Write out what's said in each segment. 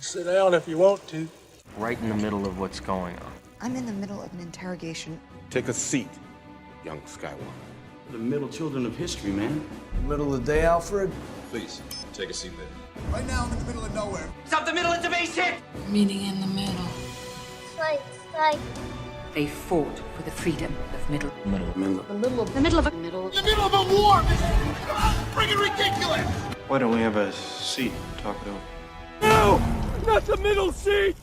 Sit down if you want to. Right in the middle of what's going on. I'm in the middle of an interrogation. Take a seat, young Skywalker. The middle children of history, man. Middle of the day, Alfred. Please, take a seat there. Right now, I'm in the middle of nowhere. Stop the middle of the base hit! Meeting in the middle. Like. They fought for the freedom of middle. The middle of a war! Come on, freaking ridiculous! Why don't we have a seat and talk it over? No! Not the middle seat!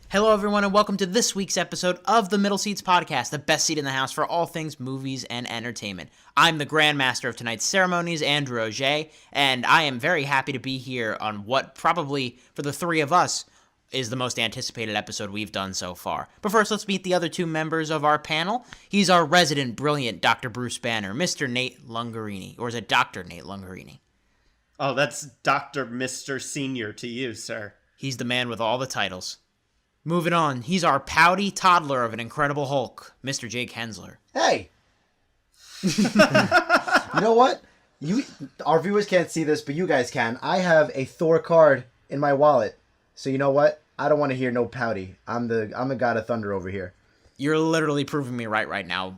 Hello, everyone, and welcome to this week's episode of the Middle Seats Podcast, the best seat in the house for all things movies and entertainment. I'm the Grandmaster of tonight's ceremonies, Andrew Auger, and I am very happy to be here on what probably, for the three of us, is the most anticipated episode we've done so far. But first, let's meet the other two members of our panel. He's our resident, brilliant Dr. Bruce Banner, Mr. Nate Lungarini, or is it Dr. Nate Lungarini? Oh, that's Dr. Mr. Senior to you, sir. He's the man with all the titles. Moving on, he's our pouty toddler of an Incredible Hulk, Mr. Jake Hensler. Hey! You know what? Our viewers can't see this, but you guys can. I have a Thor card in my wallet. So you know what? I don't want to hear no pouty. I'm the god of thunder over here. You're literally proving me right now.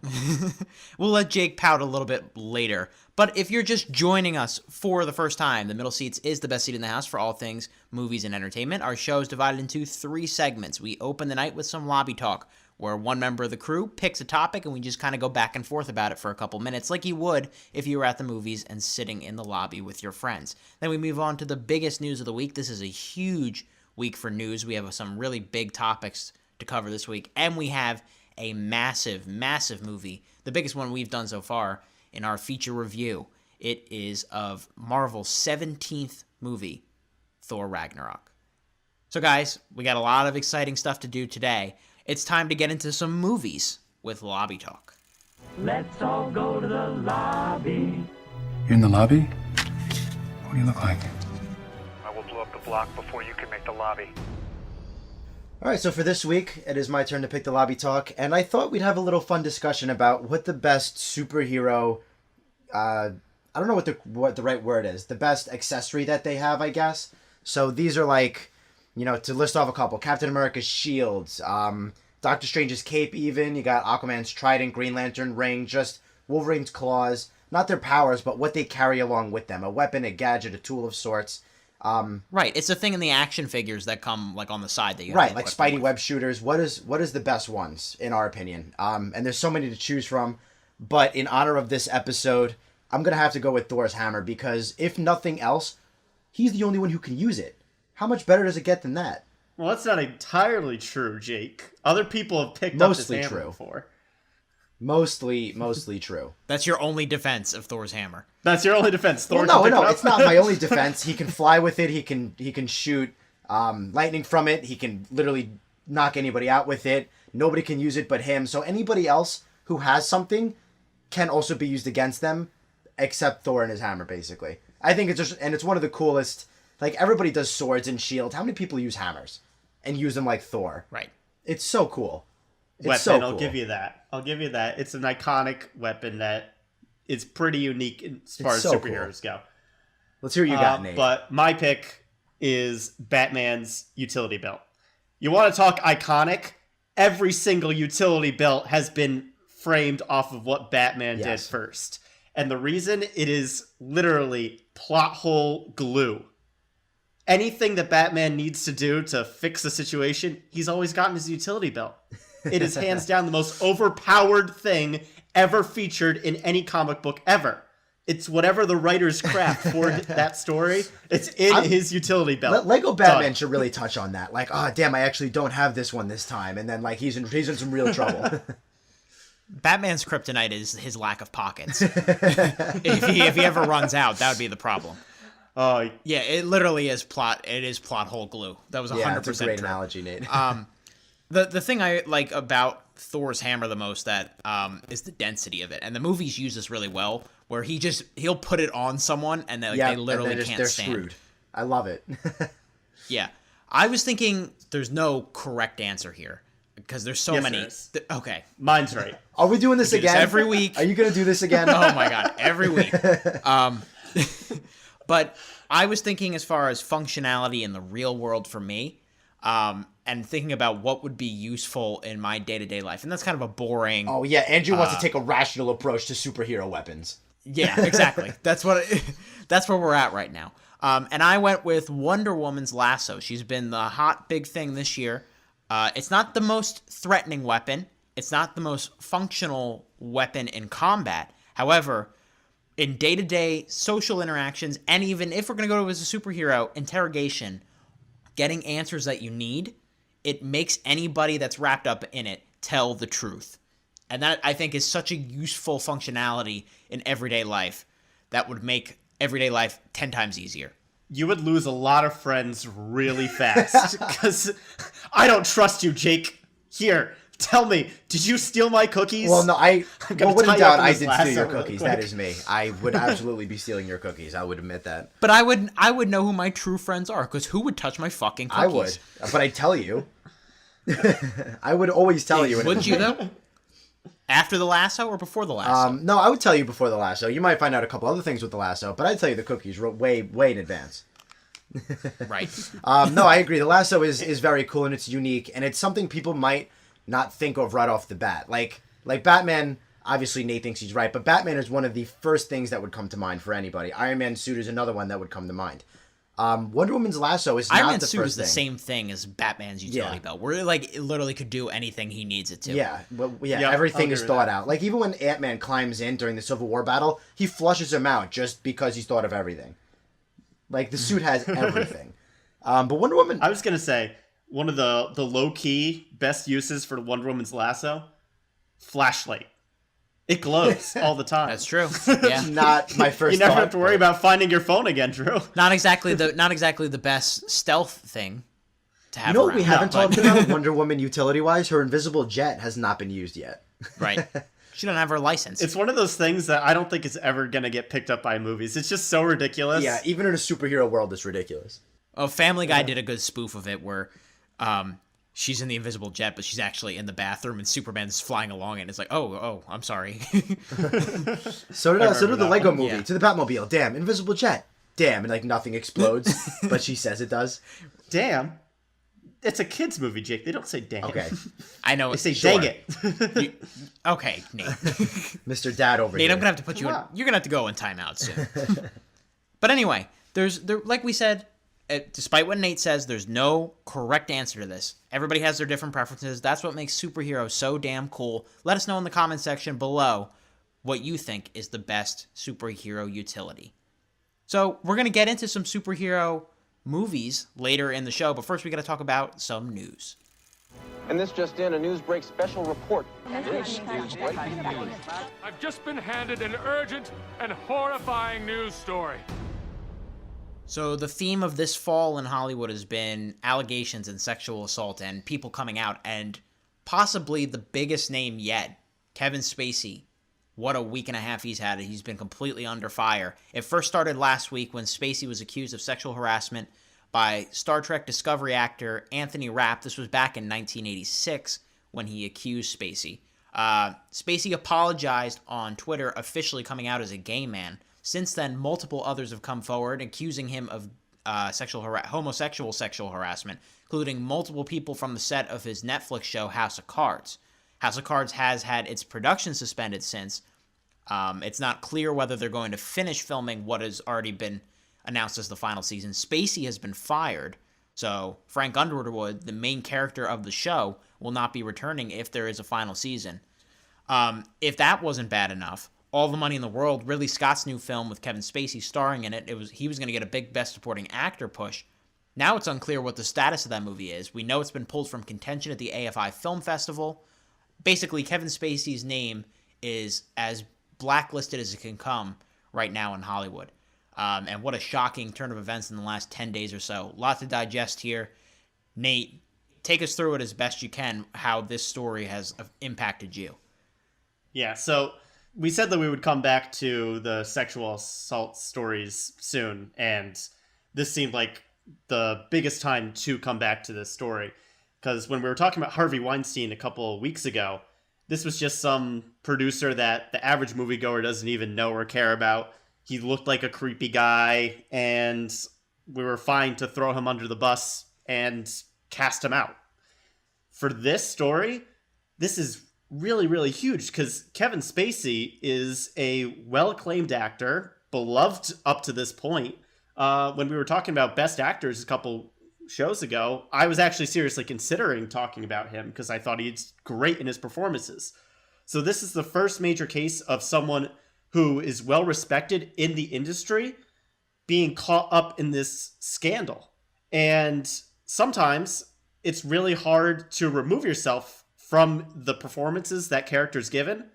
We'll let Jake pout a little bit later. But if you're just joining us for the first time, the Middle Seats is the best seat in the house for all things movies and entertainment. Our show is divided into 3 segments. We open the night with some lobby talk, where one member of the crew picks a topic and we just kind of go back and forth about it for a couple minutes, like you would if you were at the movies and sitting in the lobby with your friends. Then we move on to the biggest news of the week. This is a huge week for news. We have some really big topics to cover this week, and we have a massive movie, the biggest one we've done so far in our feature review. It is of Marvel's 17th movie, Thor Ragnarok. So guys, we got a lot of exciting stuff to do today. It's time to get into some movies with Lobby Talk. Let's all go to the lobby. You're in the lobby? What do you look like? I will blow up the block before you can make the lobby. Alright, so for this week, it is my turn to pick the lobby talk, and I thought we'd have a little fun discussion about what the best superhero, I don't know what the right word is, the best accessory that they have, I guess. So these are like, to list off a couple, Captain America's shields, Doctor Strange's cape even, you got Aquaman's trident, Green Lantern ring, just Wolverine's claws, not their powers, but what they carry along with them, a weapon, a gadget, a tool of sorts. Right, it's a thing in the action figures that come like on the side that you right, like Spidey web shooters. What is the best ones in our opinion? And there's so many to choose from, but in honor of this episode, I'm gonna have to go with Thor's hammer because if nothing else, he's the only one who can use it. How much better does it get than that? Well, that's not entirely true, Jake. Other people have picked up this hammer before. Mostly true. That's your only defense of Thor's hammer. That's your only defense. Thor well, no, it's not my only defense. He can fly with it. He can shoot lightning from it. He can literally knock anybody out with it. Nobody can use it but him. So anybody else who has something can also be used against them, except Thor and his hammer, basically. I think it's one of the coolest. Like, everybody does swords and shields. How many people use hammers and use them like Thor? Right. It's so cool. Weapon, I'll give you that. It's an iconic weapon that is pretty unique as far as superheroes go. Let's hear what you got, Nate. But my pick is Batman's utility belt. You want to talk iconic? Every single utility belt has been framed off of what Batman did first. And the reason, it is literally plot hole glue. Anything that Batman needs to do to fix a situation, he's always gotten his utility belt. It is hands down the most overpowered thing ever featured in any comic book ever. It's whatever the writer's craft for that story. It's in his utility belt. Lego Batman should really touch on that. Like, oh damn, I actually don't have this one this time, and then like he's in some real trouble. Batman's kryptonite is his lack of pockets. if he ever runs out, that would be the problem. Oh yeah, it literally is plot. It is plot hole glue. That was 100% that's a great true. analogy, Nate. The thing I like about Thor's hammer the most that is the density of it, and the movies use this really well, where he'll put it on someone and they literally can't they're stand. Screwed. I love it. Yeah, I was thinking there's no correct answer here because there's so many. Okay, mine's right. Are we doing this again every week? Are you gonna do this again? Oh my god, every week. But I was thinking as far as functionality in the real world for me, and thinking about what would be useful in my day-to-day life. And that's kind of a boring... Oh, yeah, Andrew wants to take a rational approach to superhero weapons. Yeah, exactly. That's where we're at right now. And I went with Wonder Woman's lasso. She's been the hot big thing this year. It's not the most threatening weapon. It's not the most functional weapon in combat. However, in day-to-day social interactions, and even if we're going to go to as a superhero, interrogation, getting answers that you need, it makes anybody that's wrapped up in it tell the truth. And that, I think, is such a useful functionality in everyday life that would make everyday life 10 times easier. You would lose a lot of friends really fast, because I don't trust you, Jake. Here, tell me, did you steal my cookies? Well, no, when in doubt, I did steal your really cookies. quick. That is me. I would absolutely be stealing your cookies. I would admit that. But I would know who my true friends are, because who would touch my fucking cookies? I would, but I tell you. I would always tell you. Would you, though? After the lasso or before the lasso? No, I would tell you before the lasso. You might find out a couple other things with the lasso, but I'd tell you the cookies way in advance. Right. No, I agree. The lasso is very cool and it's unique, and it's something people might not think of right off the bat. Like Batman, obviously Nate thinks he's right, but Batman is one of the first things that would come to mind for anybody. Iron Man's suit is another one that would come to mind. Wonder Woman's lasso is Iron not Man's the suit first is the thing. same thing as Batman's utility belt, where it literally could do anything he needs it to. Yeah, Yep, everything I'll is agree with thought that. out. Like even when Ant-Man climbs in during the Civil War battle, he flushes him out just because he's thought of everything. Like the suit has everything. But Wonder Woman, I was going to say, one of the low-key best uses for Wonder Woman's lasso, flashlight. It glows all the time. That's true. Yeah. not my first You never thought, have to worry about finding your phone again, Drew. Not exactly the best stealth thing to have. You know what we around, haven't but- talked about Wonder Woman utility-wise? Her invisible jet has not been used yet. Right. She doesn't have her license. It's one of those things that I don't think is ever going to get picked up by movies. It's just so ridiculous. Yeah, even in a superhero world, it's ridiculous. Oh, Family Guy did a good spoof of it where she's in the invisible jet, but she's actually in the bathroom and Superman's flying along and it's like, oh, I'm sorry. So did the Lego one. movie. Yeah. To the Batmobile. Damn, invisible jet. Damn, and like nothing explodes, but she says it does. Damn. It's a kid's movie, Jake. They don't say damn. Okay. I know. They say Sure. dang it. Okay, Nate. Mr. Dad over Nate, here. I'm gonna have to put you in. You're gonna have to go in timeout soon. But anyway, like we said, despite what Nate says, there's no correct answer to this. Everybody has their different preferences. That's what makes superheroes so damn cool. Let us know in the comment section below what you think is the best superhero utility. So we're gonna get into some superhero movies later in the show, but first we gotta talk about some news. And this just in, a Newsbreak special report. This is breaking news. I've just been handed an urgent and horrifying news story. So the theme of this fall in Hollywood has been allegations and sexual assault and people coming out, and possibly the biggest name yet, Kevin Spacey. What a week and a half he's had. He's been completely under fire. It first started last week when Spacey was accused of sexual harassment by Star Trek Discovery actor Anthony Rapp. This was back in 1986 when he accused Spacey. Spacey apologized on Twitter, officially coming out as a gay man. Since then, multiple others have come forward accusing him of homosexual sexual harassment, including multiple people from the set of his Netflix show House of Cards. House of Cards has had its production suspended since. It's not clear whether they're going to finish filming what has already been announced as the final season. Spacey has been fired, so Frank Underwood, the main character of the show, will not be returning if there is a final season. If that wasn't bad enough, All the Money in the World, Ridley Scott's new film with Kevin Spacey starring in it, he was going to get a big Best Supporting Actor push. Now it's unclear what the status of that movie is. We know it's been pulled from contention at the AFI Film Festival. Basically, Kevin Spacey's name is as blacklisted as it can come right now in Hollywood. And what a shocking turn of events in the last 10 days or so. A lot to digest here. Nate, take us through it as best you can, how this story has impacted you. Yeah, so we said that we would come back to the sexual assault stories soon, and this seemed like the biggest time to come back to this story. Because when we were talking about Harvey Weinstein a couple of weeks ago, this was just some producer that the average moviegoer doesn't even know or care about. He looked like a creepy guy, and we were fine to throw him under the bus, and cast him out. For this story, this is really, really huge because Kevin Spacey is a well-acclaimed actor, beloved up to this point. When we were talking about best actors a couple shows ago, I was actually seriously considering talking about him because I thought he's great in his performances. So this is the first major case of someone who is well respected in the industry being caught up in this scandal. And sometimes it's really hard to remove yourself from the performances that character's given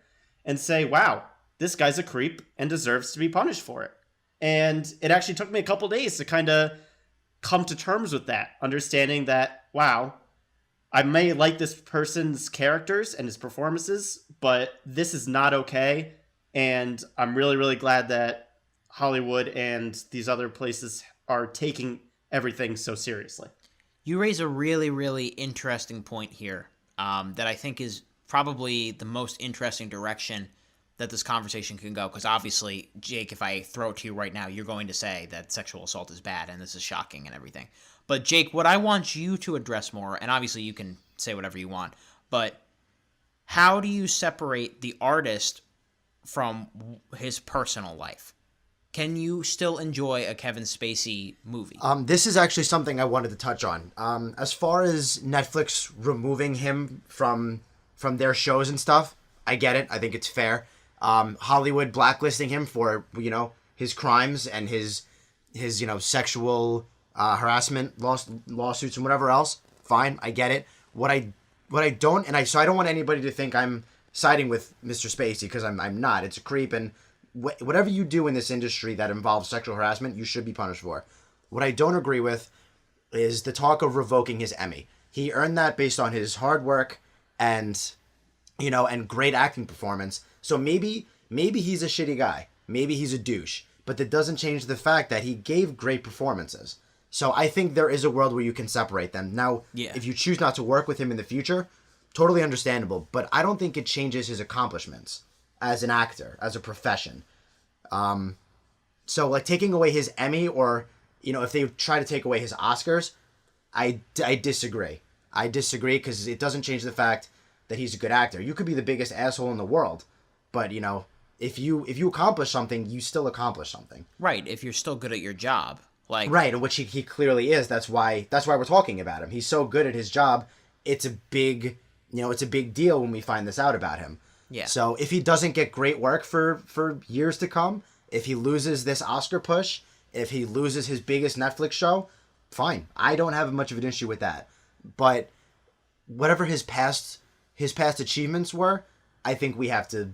and say, wow, this guy's a creep and deserves to be punished for it. And it actually took me a couple days to kind of come to terms with that, understanding that, wow, I may like this person's characters and his performances, but this is not okay. And I'm really, really glad that Hollywood and these other places are taking everything so seriously. You raise a really, really interesting point here that I think is probably the most interesting direction that this conversation can go. Because obviously, Jake, if I throw it to you right now, you're going to say that sexual assault is bad and this is shocking and everything. But Jake, what I want you to address more, and obviously you can say whatever you want, but how do you separate the artist from his personal life? Can you still enjoy a Kevin Spacey movie? This is actually something I wanted to touch on. As far as Netflix removing him from their shows and stuff, I get it. I think it's fair. Hollywood blacklisting him for, his crimes and his sexual harassment lawsuits and whatever else. Fine, I get it. What I don't, so I don't want anybody to think I'm siding with Mr. Spacey, because I'm not. It's a creep, and whatever you do in this industry that involves sexual harassment, you should be punished for. What I don't agree with is the talk of revoking his Emmy. He earned that based on his hard work and great acting performance. So maybe he's a shitty guy. Maybe he's a douche. But that doesn't change the fact that he gave great performances. So I think there is a world where you can separate them. Now, if you choose not to work with him in the future, totally understandable. But I don't think it changes his accomplishments as an actor, as a profession. So like taking away his Emmy, or, if they try to take away his Oscars, I disagree. I disagree because it doesn't change the fact that he's a good actor. You could be the biggest asshole in the world, but if you accomplish something, you still accomplish something. Right, if you're still good at your job. Right, which he clearly is. That's why we're talking about him. He's so good at his job. It's a big deal when we find this out about him. Yeah. So if he doesn't get great work for years to come, if he loses this Oscar push, if he loses his biggest Netflix show, fine. I don't have much of an issue with that. But whatever his past achievements were, I think we have to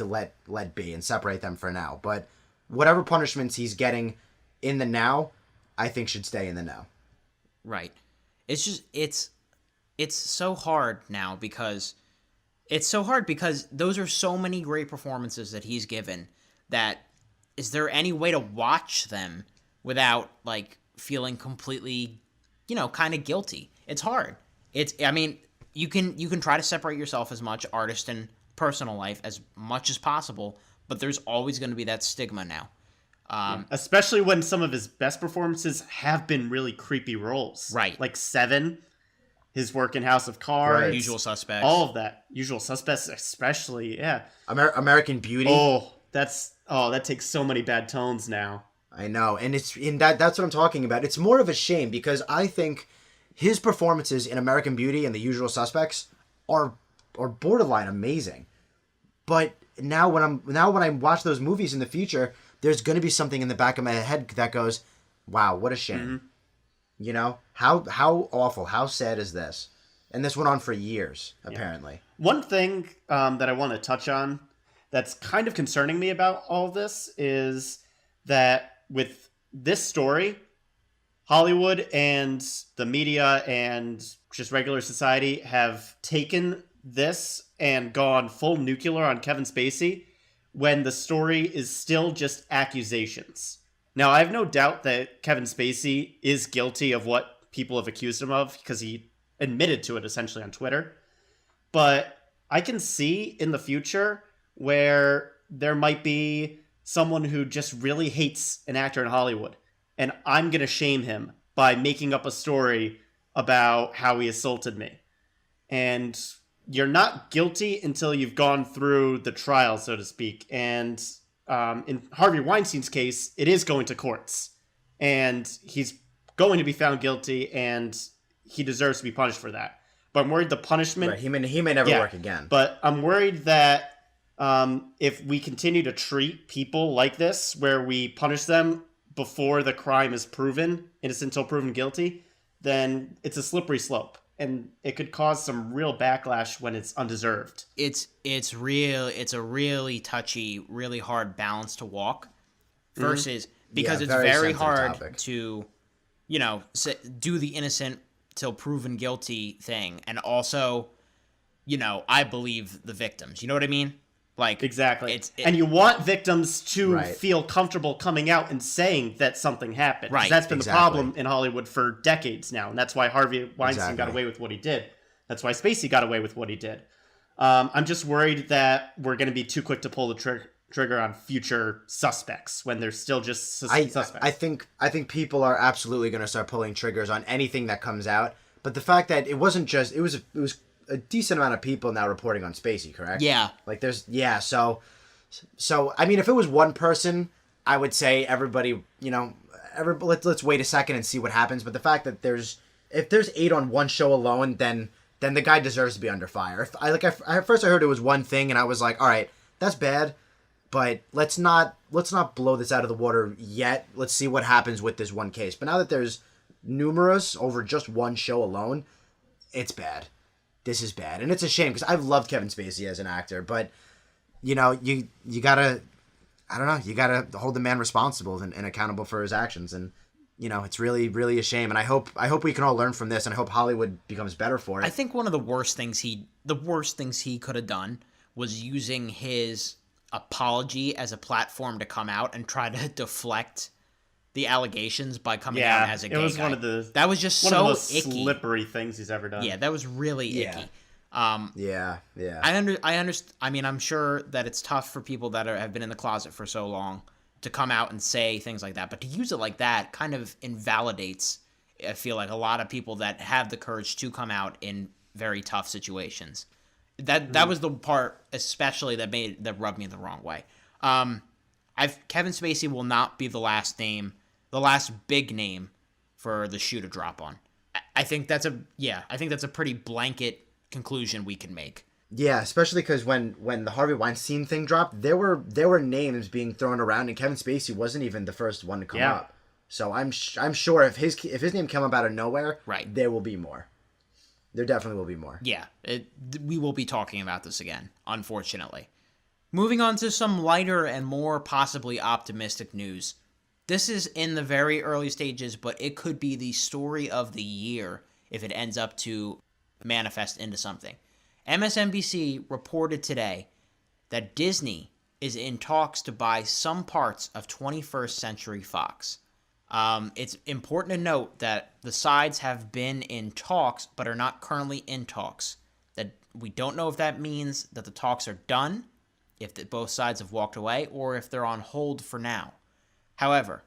let be and separate them for now. But whatever punishments he's getting in the now, I think should stay in the now. Right. It's just it's so hard now because those are so many great performances that he's given that is there any way to watch them without feeling completely, kind of guilty? It's hard. You can try to separate yourself as much, artist and personal life, as much as possible, but there's always going to be that stigma now. Especially when some of his best performances have been really creepy roles. Right. Like Seven, his work in House of Cards. Right. Usual Suspects. All of that. Usual Suspects especially, yeah. American Beauty. That takes so many bad tones now. I know, and that's what I'm talking about. It's more of a shame because I think his performances in American Beauty and The Usual Suspects are borderline amazing. But now when I watch those movies in the future, there's going to be something in the back of my head that goes, wow, what a shame. Mm-hmm. How awful, how sad is this? And this went on for years, apparently. Yeah. One thing that I want to touch on that's kind of concerning me about all of this is that with this story, Hollywood and the media and just regular society have taken this and gone full nuclear on Kevin Spacey when the story is still just accusations. Now, I have no doubt that Kevin Spacey is guilty of what people have accused him of because he admitted to it essentially on Twitter. But I can see in the future where there might be someone who just really hates an actor in Hollywood, and I'm going to shame him by making up a story about how he assaulted me. And you're not guilty until you've gone through the trial, so to speak. And in Harvey Weinstein's case, it is going to courts. And he's going to be found guilty, and he deserves to be punished for that. But I'm worried the punishment... Right, he may never work again. But I'm worried that if we continue to treat people like this, where we punish them before the crime is proven, innocent until proven guilty, then it's a slippery slope. And it could cause some real backlash when it's undeserved. It's a really touchy, really hard balance to walk. Versus because it's very hard to, do the innocent till proven guilty thing, and also, I believe the victims. You know what I mean? Like exactly. And you want victims to feel comfortable coming out and saying that something happened. Right. That's been the problem in Hollywood for decades now, and that's why Harvey Weinstein got away with what he did. That's why Spacey got away with what he did. I'm just worried that we're going to be too quick to pull the trigger on future suspects when they're still just suspects. I think people are absolutely going to start pulling triggers on anything that comes out. But the fact that it wasn't just it was a decent amount of people now reporting on Spacey, correct? Yeah. Like so I mean, if it was one person, I would say everybody, let's wait a second and see what happens. But the fact that if there's 8 on one show alone, then the guy deserves to be under fire. At first I heard it was one thing, and I was like, all right, that's bad, but let's not blow this out of the water yet. Let's see what happens with this one case. But now that there's numerous over just one show alone, it's bad. This is bad, and it's a shame because I've loved Kevin Spacey as an actor, but you gotta, I don't know, you gotta hold the man responsible and accountable for his actions, and it's really, really a shame. And I hope we can all learn from this, and I hope Hollywood becomes better for it. I think one of the worst things he could have done was using his apology as a platform to come out and try to deflect the allegations by coming out as a gay guy. It was one of the that was just one so of the most icky. slippery things he's ever done. Yeah, that was really icky. Yeah. I understand. I mean, I'm sure that it's tough for people that have been in the closet for so long to come out and say things like that, but to use it like that kind of invalidates, I feel like, a lot of people that have the courage to come out in very tough situations. That was the part especially that rubbed me the wrong way. Kevin Spacey will not be the last big name for the shoe to drop on. I think that's a pretty blanket conclusion we can make. Yeah, especially because when the Harvey Weinstein thing dropped, there were names being thrown around, and Kevin Spacey wasn't even the first one to come up. So I'm sure if his name came up out of nowhere, there will be more. There definitely will be more. Yeah, we will be talking about this again, unfortunately. Moving on to some lighter and more possibly optimistic news. This is in the very early stages, but it could be the story of the year if it ends up to manifest into something. MSNBC reported today that Disney is in talks to buy some parts of 21st Century Fox. It's important to note that the sides have been in talks, but are not currently in talks. That we don't know if that means that the talks are done, if both sides have walked away, or if they're on hold for now. However,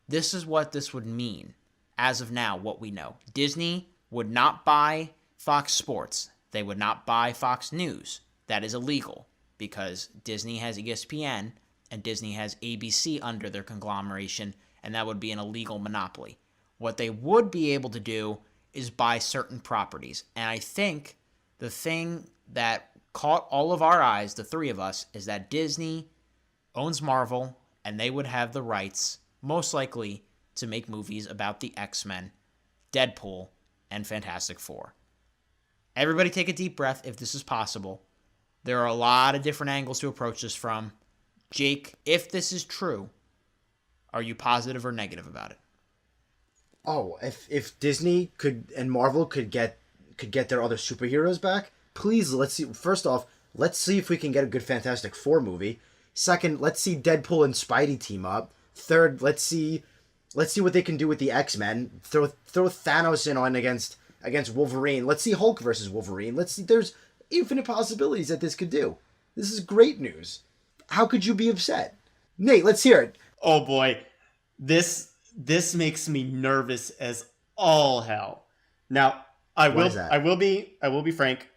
this is what this would mean. As of now, what we know. Disney would not buy Fox Sports. They would not buy Fox News. That is illegal because Disney has ESPN and Disney has ABC under their conglomeration, and that would be an illegal monopoly. What they would be able to do is buy certain properties. And I think the thing that caught all of our eyes, the three of us, is that Disney owns Marvel, and they would have the rights, most likely, to make movies about the X-Men, Deadpool, and Fantastic Four. Everybody take a deep breath if this is possible. There are a lot of different angles to approach this from. Jake, if this is true, are you positive or negative about it? Oh, if Disney and Marvel could get their other superheroes back, please, let's see. First off, let's see if we can get a good Fantastic Four movie. Second, let's see Deadpool and Spidey team up. Third, let's see what they can do with the X-Men. Throw Thanos in on against Wolverine. Let's see Hulk versus Wolverine. Let's see. There's infinite possibilities that this could do. This is great news. How could you be upset? Nate, let's hear it. Oh boy. This makes me nervous as all hell. Now, Why is that? I will be frank.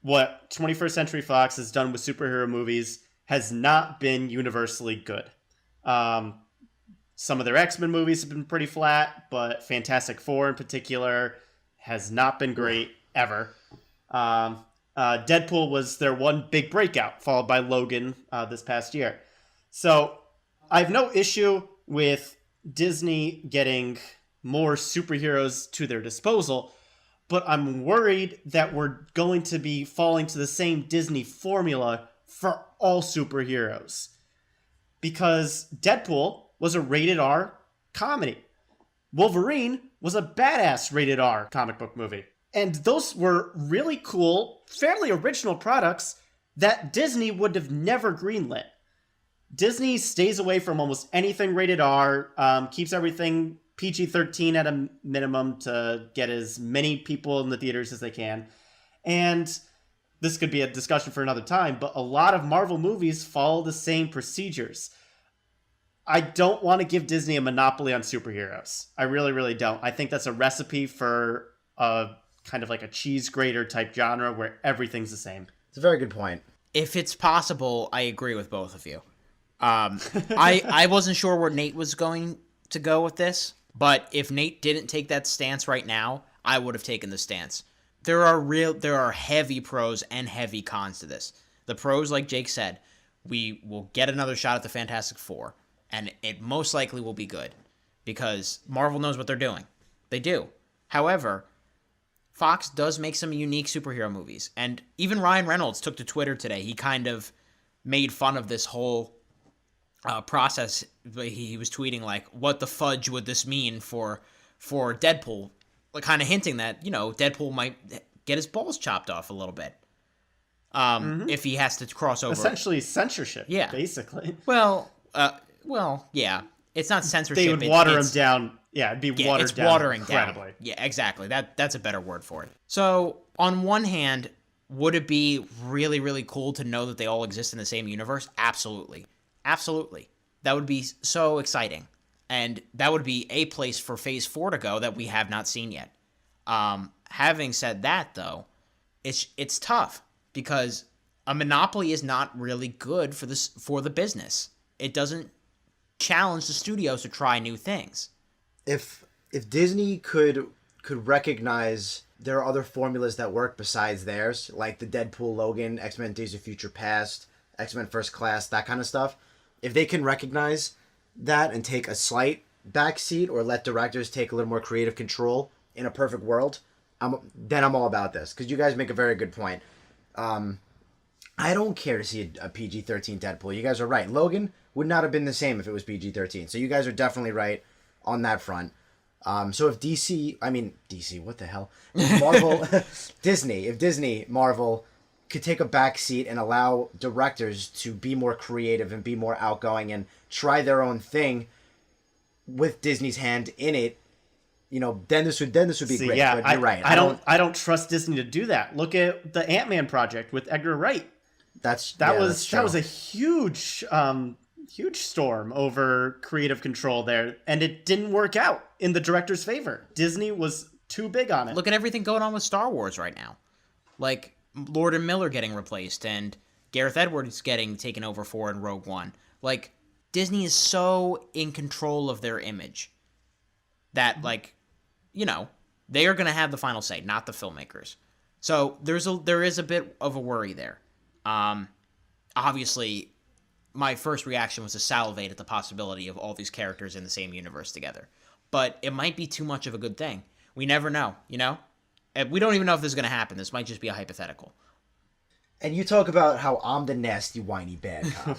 What 21st Century Fox has done with superhero movies has not been universally good. Some of their X-Men movies have been pretty flat, but Fantastic Four in particular has not been great ever. Deadpool was their one big breakout, followed by Logan this past year. So I have no issue with Disney getting more superheroes to their disposal, but I'm worried that we're going to be falling to the same Disney formula for all superheroes. Because Deadpool was a rated R comedy. Wolverine was a badass rated R comic book movie. And those were really cool, fairly original products that Disney would have never greenlit. Disney stays away from almost anything rated R, keeps everything PG-13 at a minimum to get as many people in the theaters as they can. And this could be a discussion for another time, but a lot of Marvel movies follow the same procedures. I don't want to give Disney a monopoly on superheroes. I really, really don't. I think that's a recipe for a kind of like a cheese grater type genre where everything's the same. It's a very good point. If it's possible, I agree with both of you. I wasn't sure where Nate was going to go with this, but if Nate didn't take that stance right now, I would have taken the stance. There are heavy pros and heavy cons to this. The pros, like Jake said, we will get another shot at the Fantastic Four, and it most likely will be good because Marvel knows what they're doing. They do. However, Fox does make some unique superhero movies, and even Ryan Reynolds took to Twitter today. He kind of made fun of this whole process. He was tweeting like, "What the fudge would this mean for Deadpool?" Like, kind of hinting that, you know, Deadpool might get his balls chopped off a little bit if he has to cross over. Essentially censorship. Yeah, basically. Well, yeah. It's not censorship. They would water him down. Yeah, it'd be watered down. Watering incredibly. Down. Yeah, exactly. That's a better word for it. So, on one hand, would it be really, really cool to know that they all exist in the same universe? Absolutely. Absolutely. That would be so exciting. And that would be a place for Phase 4 to go that we have not seen yet. Having said that, though, it's tough because a monopoly is not really good for the business. It doesn't challenge the studios to try new things. If Disney could recognize there are other formulas that work besides theirs, like the Deadpool, Logan, X-Men Days of Future Past, X-Men First Class, that kind of stuff, if they can recognize that and take a slight backseat or let directors take a little more creative control in a perfect world, then I'm all about this. Because you guys make a very good point. I don't care to see a PG-13 Deadpool. You guys are right. Logan would not have been the same if it was PG-13. So you guys are definitely right on that front. So if DC, what the hell? If Disney, Marvel could take a back seat and allow directors to be more creative and be more outgoing and try their own thing with Disney's hand in it, you know, then this would be great. Yeah, but you're right. I don't trust Disney to do that. Look at the Ant-Man project with Edgar Wright. That was a huge storm over creative control there, and it didn't work out in the director's favor. Disney was too big on it. Look at everything going on with Star Wars right now. Like Lord and Miller getting replaced and Gareth Edwards getting taken over for in Rogue One. Like, Disney is so in control of their image that, like, you know, they are going to have the final say, not the filmmakers. So there is a bit of a worry there. Obviously, my first reaction was to salivate at the possibility of all these characters in the same universe together. But it might be too much of a good thing. We never know, you know? And we don't even know if this is going to happen. This might just be a hypothetical. And you talk about how I'm the nasty, whiny bad cop.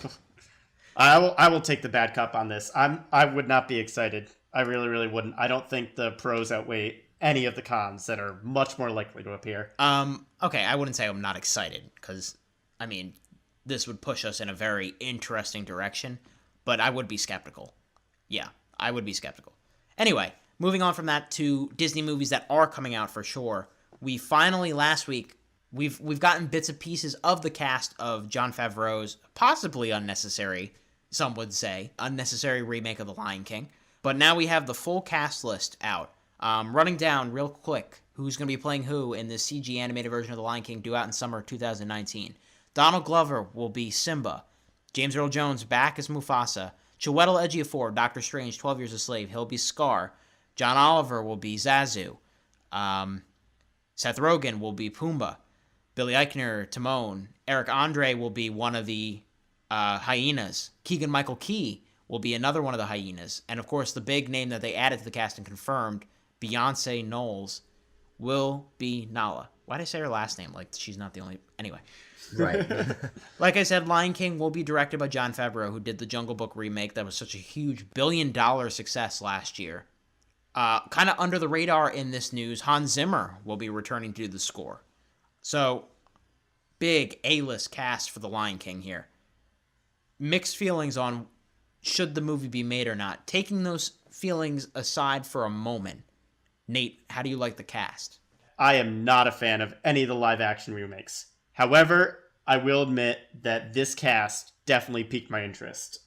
I will take the bad cop on this. I would not be excited. I really, really wouldn't. I don't think the pros outweigh any of the cons that are much more likely to appear. Okay, I wouldn't say I'm not excited, because, I mean, this would push us in a very interesting direction, but I would be skeptical. Yeah, I would be skeptical. Anyway, moving on from that to Disney movies that are coming out for sure. We finally, last week, we've gotten bits and pieces of the cast of Jon Favreau's possibly unnecessary, some would say, unnecessary remake of The Lion King. But now we have the full cast list out. Running down real quick, who's going to be playing who in the CG animated version of The Lion King due out in summer 2019. Donald Glover will be Simba. James Earl Jones back as Mufasa. Chiwetel Ejiofor, Doctor Strange, 12 Years a Slave. He'll be Scar. John Oliver will be Zazu. Seth Rogen will be Pumbaa. Billy Eichner, Timon. Eric Andre will be one of the hyenas. Keegan-Michael Key will be another one of the hyenas. And, of course, the big name that they added to the cast and confirmed, Beyonce Knowles, will be Nala. Why did I say her last name? Like, she's not the only... Anyway. Right. Like I said, Lion King will be directed by Jon Favreau, who did the Jungle Book remake that was such a huge billion-dollar success last year. Kind of under the radar in this news, Hans Zimmer will be returning to do the score. So, big A-list cast for The Lion King here. Mixed feelings on should the movie be made or not. Taking those feelings aside for a moment, Nate, how do you like the cast? I am not a fan of any of the live-action remakes. However, I will admit that this cast definitely piqued my interest.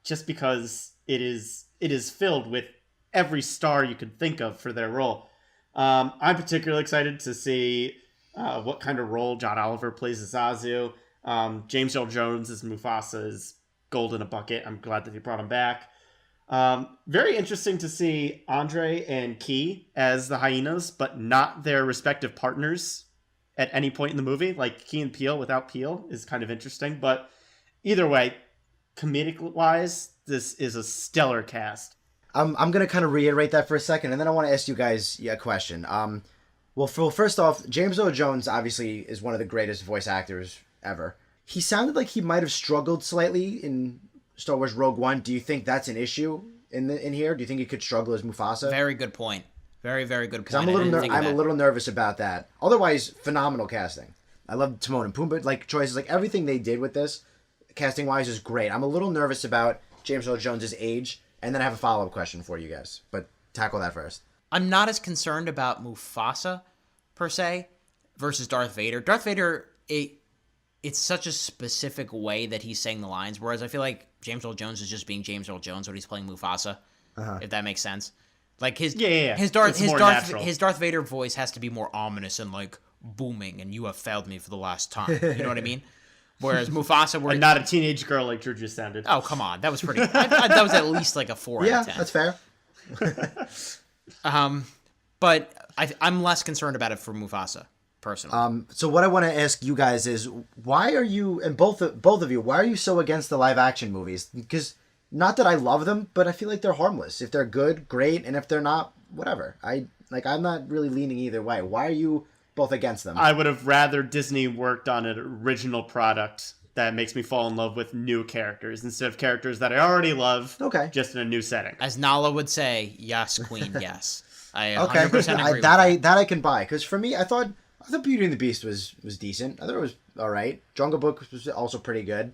Just because it is filled with every star you could think of for their role. I'm particularly excited to see what kind of role John Oliver plays as Zazu. James Earl Jones as Mufasa is gold in a bucket. I'm glad that he brought him back. Very interesting to see Andre and Key as the hyenas, but not their respective partners at any point in the movie. Like Key and Peele without Peele is kind of interesting. But either way, comedic-wise, this is a stellar cast. I'm going to kind of reiterate that for a second, and then I want to ask you guys a question. Well, first off, James Earl Jones obviously is one of the greatest voice actors ever. He sounded like he might have struggled slightly in Star Wars Rogue One. Do you think that's an issue in here? Do you think he could struggle as Mufasa? Very good point. Very, very good point. I'm a little nervous about that. Otherwise, phenomenal casting. I love Timon and Pumbaa, like choices, like everything they did with this, casting-wise, is great. I'm a little nervous about James Earl Jones' age, and then I have a follow-up question for you guys. But tackle that first. I'm not as concerned about Mufasa, per se, versus Darth Vader. Darth Vader, it's such a specific way that he's saying the lines, whereas I feel like James Earl Jones is just being James Earl Jones when he's playing Mufasa, if that makes sense. Like his Darth Vader voice has to be more ominous and like booming, and you have failed me for the last time. You know what I mean? Whereas Mufasa, and not a teenage girl like Drew just sounded. Oh, come on, that was pretty. That was at least like a 4 out of 10. Yeah, that's fair. But I'm less concerned about it for Mufasa, personally. So what I want to ask you guys is, why are you, and both of you, why are you so against the live action movies? Because not that I love them, but I feel like they're harmless. If they're good, great, and if they're not, whatever. I'm not really leaning either way. Why are you both against them? I would have rather Disney worked on an original product that makes me fall in love with new characters instead of characters that I already love. Okay. Just in a new setting. As Nala would say, yes, queen, yes. I 100% okay. agree That I can buy, because for me, I thought Beauty and the Beast was decent. I thought it was all right. Jungle Book was also pretty good.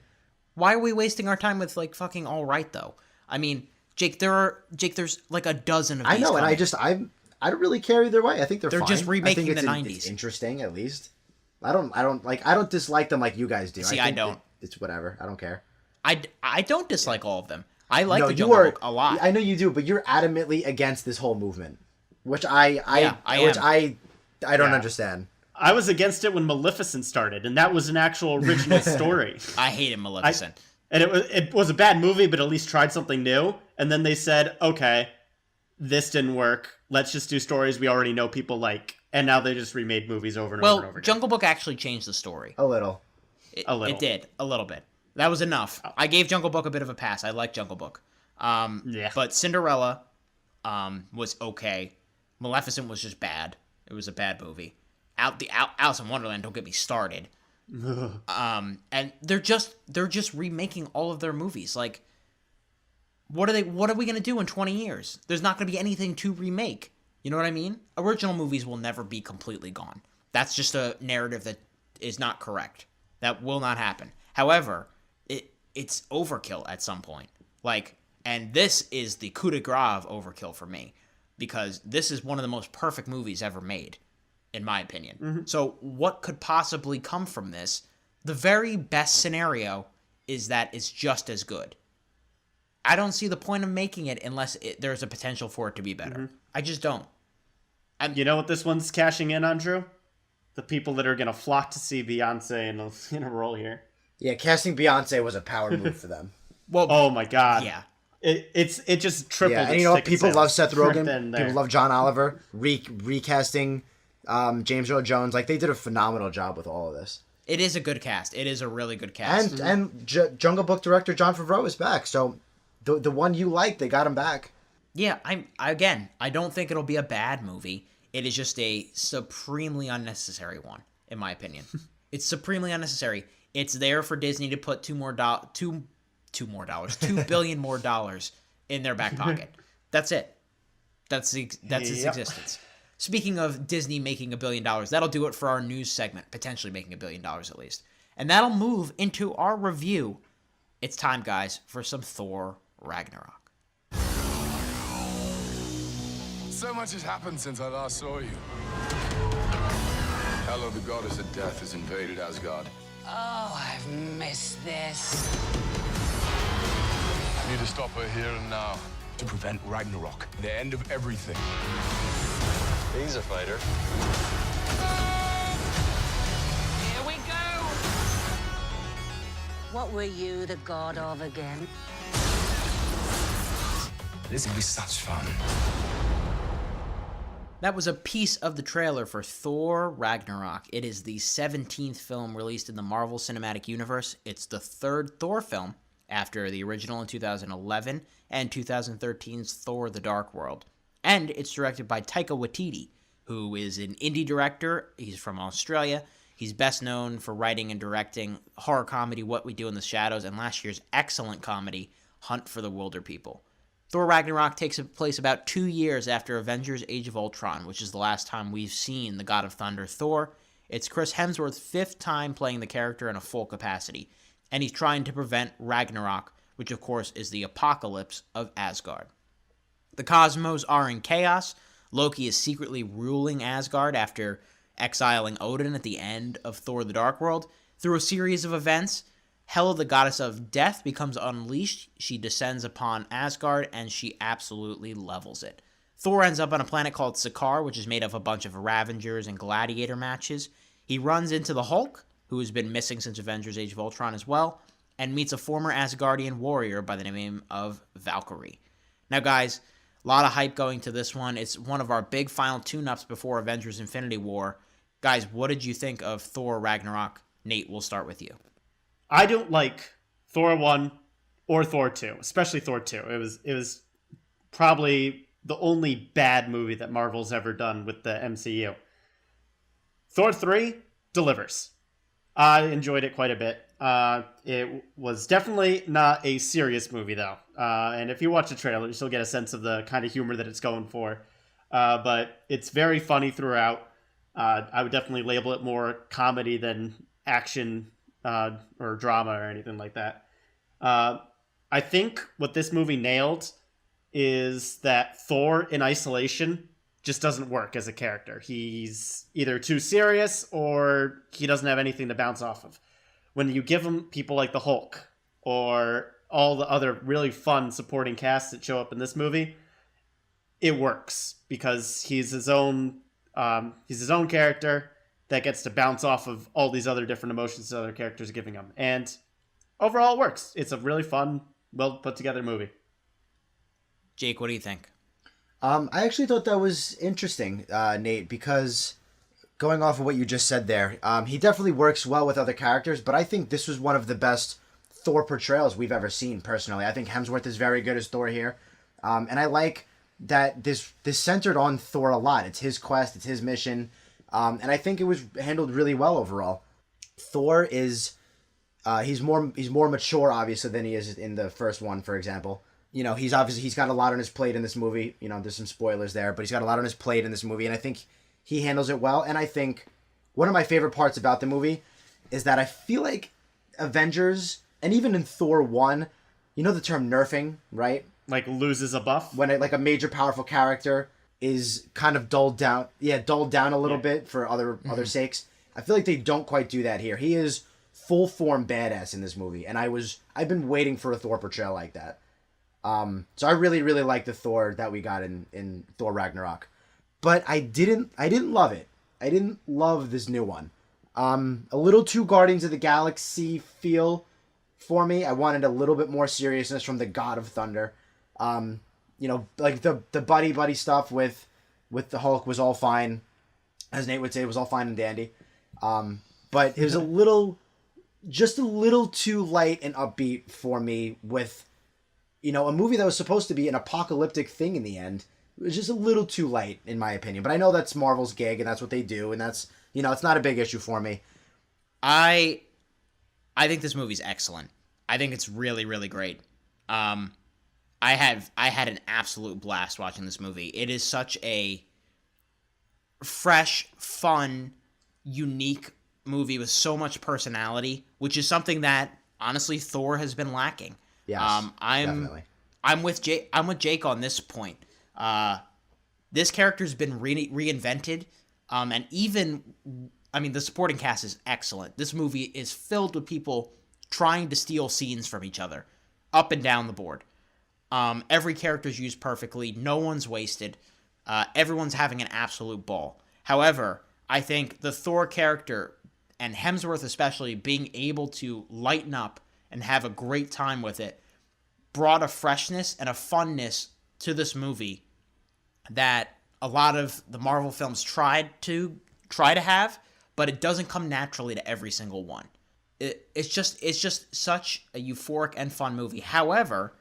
Why are we wasting our time with like fucking all right though? I mean, Jake, there's like a dozen of these. I know, coming. and I don't really care either way. I think they're fine. Just remaking I think the 90s. It's interesting, at least. I don't dislike them like you guys do. See, I don't. It's whatever. I don't care. I don't dislike all of them. I like the Jungle Book a lot. I know you do, but you're adamantly against this whole movement, which I don't understand. I was against it when Maleficent started, and that was an actual original story. I hated Maleficent. It was a bad movie, but at least tried something new. And then they said, okay, this didn't work. Let's just do stories we already know people like. And now they just remade movies over and over and over again. Jungle Book actually changed the story. A little. It did. A little bit. That was enough. I gave Jungle Book a bit of a pass. I like Jungle Book. But Cinderella was okay. Maleficent was just bad. It was a bad movie. Alice in Wonderland, don't get me started. And they're just remaking all of their movies. Like, what are we gonna do in 20 years? There's not gonna be anything to remake. You know what I mean? Original movies will never be completely gone. That's just a narrative that is not correct. That will not happen. However, it's overkill at some point. Like, and this is the coup de grace of overkill for me, because this is one of the most perfect movies ever made, in my opinion. Mm-hmm. So what could possibly come from this? The very best scenario is that it's just as good. I don't see the point of making it unless there's a potential for it to be better. Mm-hmm. I just don't. You know what this one's cashing in on, Drew? The people that are going to flock to see Beyonce in a role here. Yeah, casting Beyonce was a power move for them. Well, oh my God. Yeah. It just tripled. Yeah, and you know, people love Seth Rogen. People love John Oliver. Recasting James Earl Jones. Like, they did a phenomenal job with all of this. It is a good cast. It is a really good cast. And Jungle Book director Jon Favreau is back. So the one you like, they got him back. Yeah, I don't think it'll be a bad movie. It is just a supremely unnecessary one, in my opinion. It's supremely unnecessary. It's there for Disney to put $2 billion more dollars in their back pocket. That's it. That's its existence. Speaking of Disney making $1 billion, that'll do it for our news segment, potentially making $1 billion at least. And that'll move into our review. It's time, guys, for some Thor Ragnarok. So much has happened since I last saw you. Hela, the goddess of death, has invaded Asgard. Oh, I've missed this. I need to stop her here and now to prevent Ragnarok, the end of everything. He's a fighter. Here we go! What were you the god of again? This will be such fun. That was a piece of the trailer for Thor Ragnarok. It is the 17th film released in the Marvel Cinematic Universe. It's the third Thor film after the original in 2011 and 2013's Thor: The Dark World. And it's directed by Taika Waititi, who is an indie director. He's from Australia. He's best known for writing and directing horror comedy What We Do in the Shadows and last year's excellent comedy Hunt for the Wilder People. Thor Ragnarok takes place about 2 years after Avengers Age of Ultron, which is the last time we've seen the God of Thunder, Thor. It's Chris Hemsworth's 5th time playing the character in a full capacity, and he's trying to prevent Ragnarok, which of course is the apocalypse of Asgard. The cosmos are in chaos. Loki is secretly ruling Asgard after exiling Odin at the end of Thor: The Dark World. Through a series of events, Hela, the goddess of death, becomes unleashed. She descends upon Asgard, and she absolutely levels it. Thor ends up on a planet called Sakaar, which is made of a bunch of Ravengers and gladiator matches. He runs into the Hulk, who has been missing since Avengers Age of Ultron as well, and meets a former Asgardian warrior by the name of Valkyrie. Now, guys, a lot of hype going to this one. It's one of our big final tune-ups before Avengers Infinity War. Guys, what did you think of Thor Ragnarok? Nate, we'll start with you. I don't like Thor 1 or Thor 2, especially Thor 2. It was probably the only bad movie that Marvel's ever done with the MCU. Thor 3 delivers. I enjoyed it quite a bit. It was definitely not a serious movie, though. And if you watch the trailer, you still get a sense of the kind of humor that it's going for. But it's very funny throughout. I would definitely label it more comedy than action or drama or anything like that. I think what this movie nailed is that Thor in isolation just doesn't work as a character. He's either too serious or he doesn't have anything to bounce off of. When you give him people like the Hulk or all the other really fun supporting casts that show up in this movie, it works because he's his own character that gets to bounce off of all these other different emotions that other characters are giving him. And overall, it works. It's a really fun, well put together movie. Jake, what do you think? I actually thought that was interesting, Nate, because going off of what you just said there, he definitely works well with other characters, but I think this was one of the best Thor portrayals we've ever seen, personally. I think Hemsworth is very good as Thor here, and I like that this centered on Thor a lot. It's his quest, it's his mission, and I think it was handled really well overall. Thor is he's more mature, obviously, than he is in the first one, for example. You know, he's got a lot on his plate in this movie. You know, there's some spoilers there, but he's got a lot on his plate in this movie, and I think he handles it well. And I think one of my favorite parts about the movie is that I feel like Avengers, and even in Thor 1, you know the term nerfing, right? Like loses a buff? When a major powerful character is kind of dulled down a little bit for other sakes. I feel like they don't quite do that here. He is full form badass in this movie, and I've been waiting for a Thor portrayal like that. So I really, really like the Thor that we got in Thor Ragnarok. but I didn't love it. I didn't love this new one. A little too Guardians of the Galaxy feel for me. I wanted a little bit more seriousness from the God of Thunder. Like the buddy stuff with the Hulk was all fine. As Nate would say, it was all fine and dandy. But it was just a little too light and upbeat for me with, a movie that was supposed to be an apocalyptic thing in the end. It was just a little too light, in my opinion. But I know that's Marvel's gig, and that's what they do, and that's, it's not a big issue for me. I think this movie's excellent. I think it's really, really great. I had an absolute blast watching this movie. It is such a fresh, fun, unique movie with so much personality, which is something that honestly Thor has been lacking. Yes, definitely. I'm with Jake on this point. This character's been reinvented, and the supporting cast is excellent. This movie is filled with people trying to steal scenes from each other, up and down the board. Every character's used perfectly. No one's wasted. Everyone's having an absolute ball. However, I think the Thor character, and Hemsworth especially, being able to lighten up and have a great time with it, brought a freshness and a funness to this movie that a lot of the Marvel films try to have, but it doesn't come naturally to every single one. It's just such a euphoric and fun movie. However,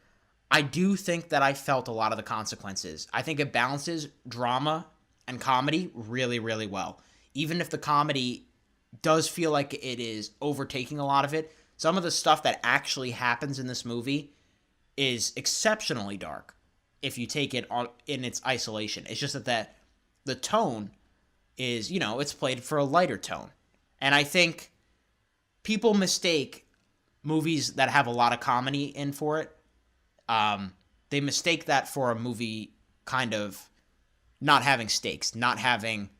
I do think that I felt a lot of the consequences. I think it balances drama and comedy really, really well. Even if the comedy does feel like it is overtaking a lot of it, some of the stuff that actually happens in this movie is exceptionally dark if you take it in its isolation. It's just that the tone is, it's played for a lighter tone. And I think people mistake movies that have a lot of comedy in for it. They mistake that for a movie kind of not having stakes, not having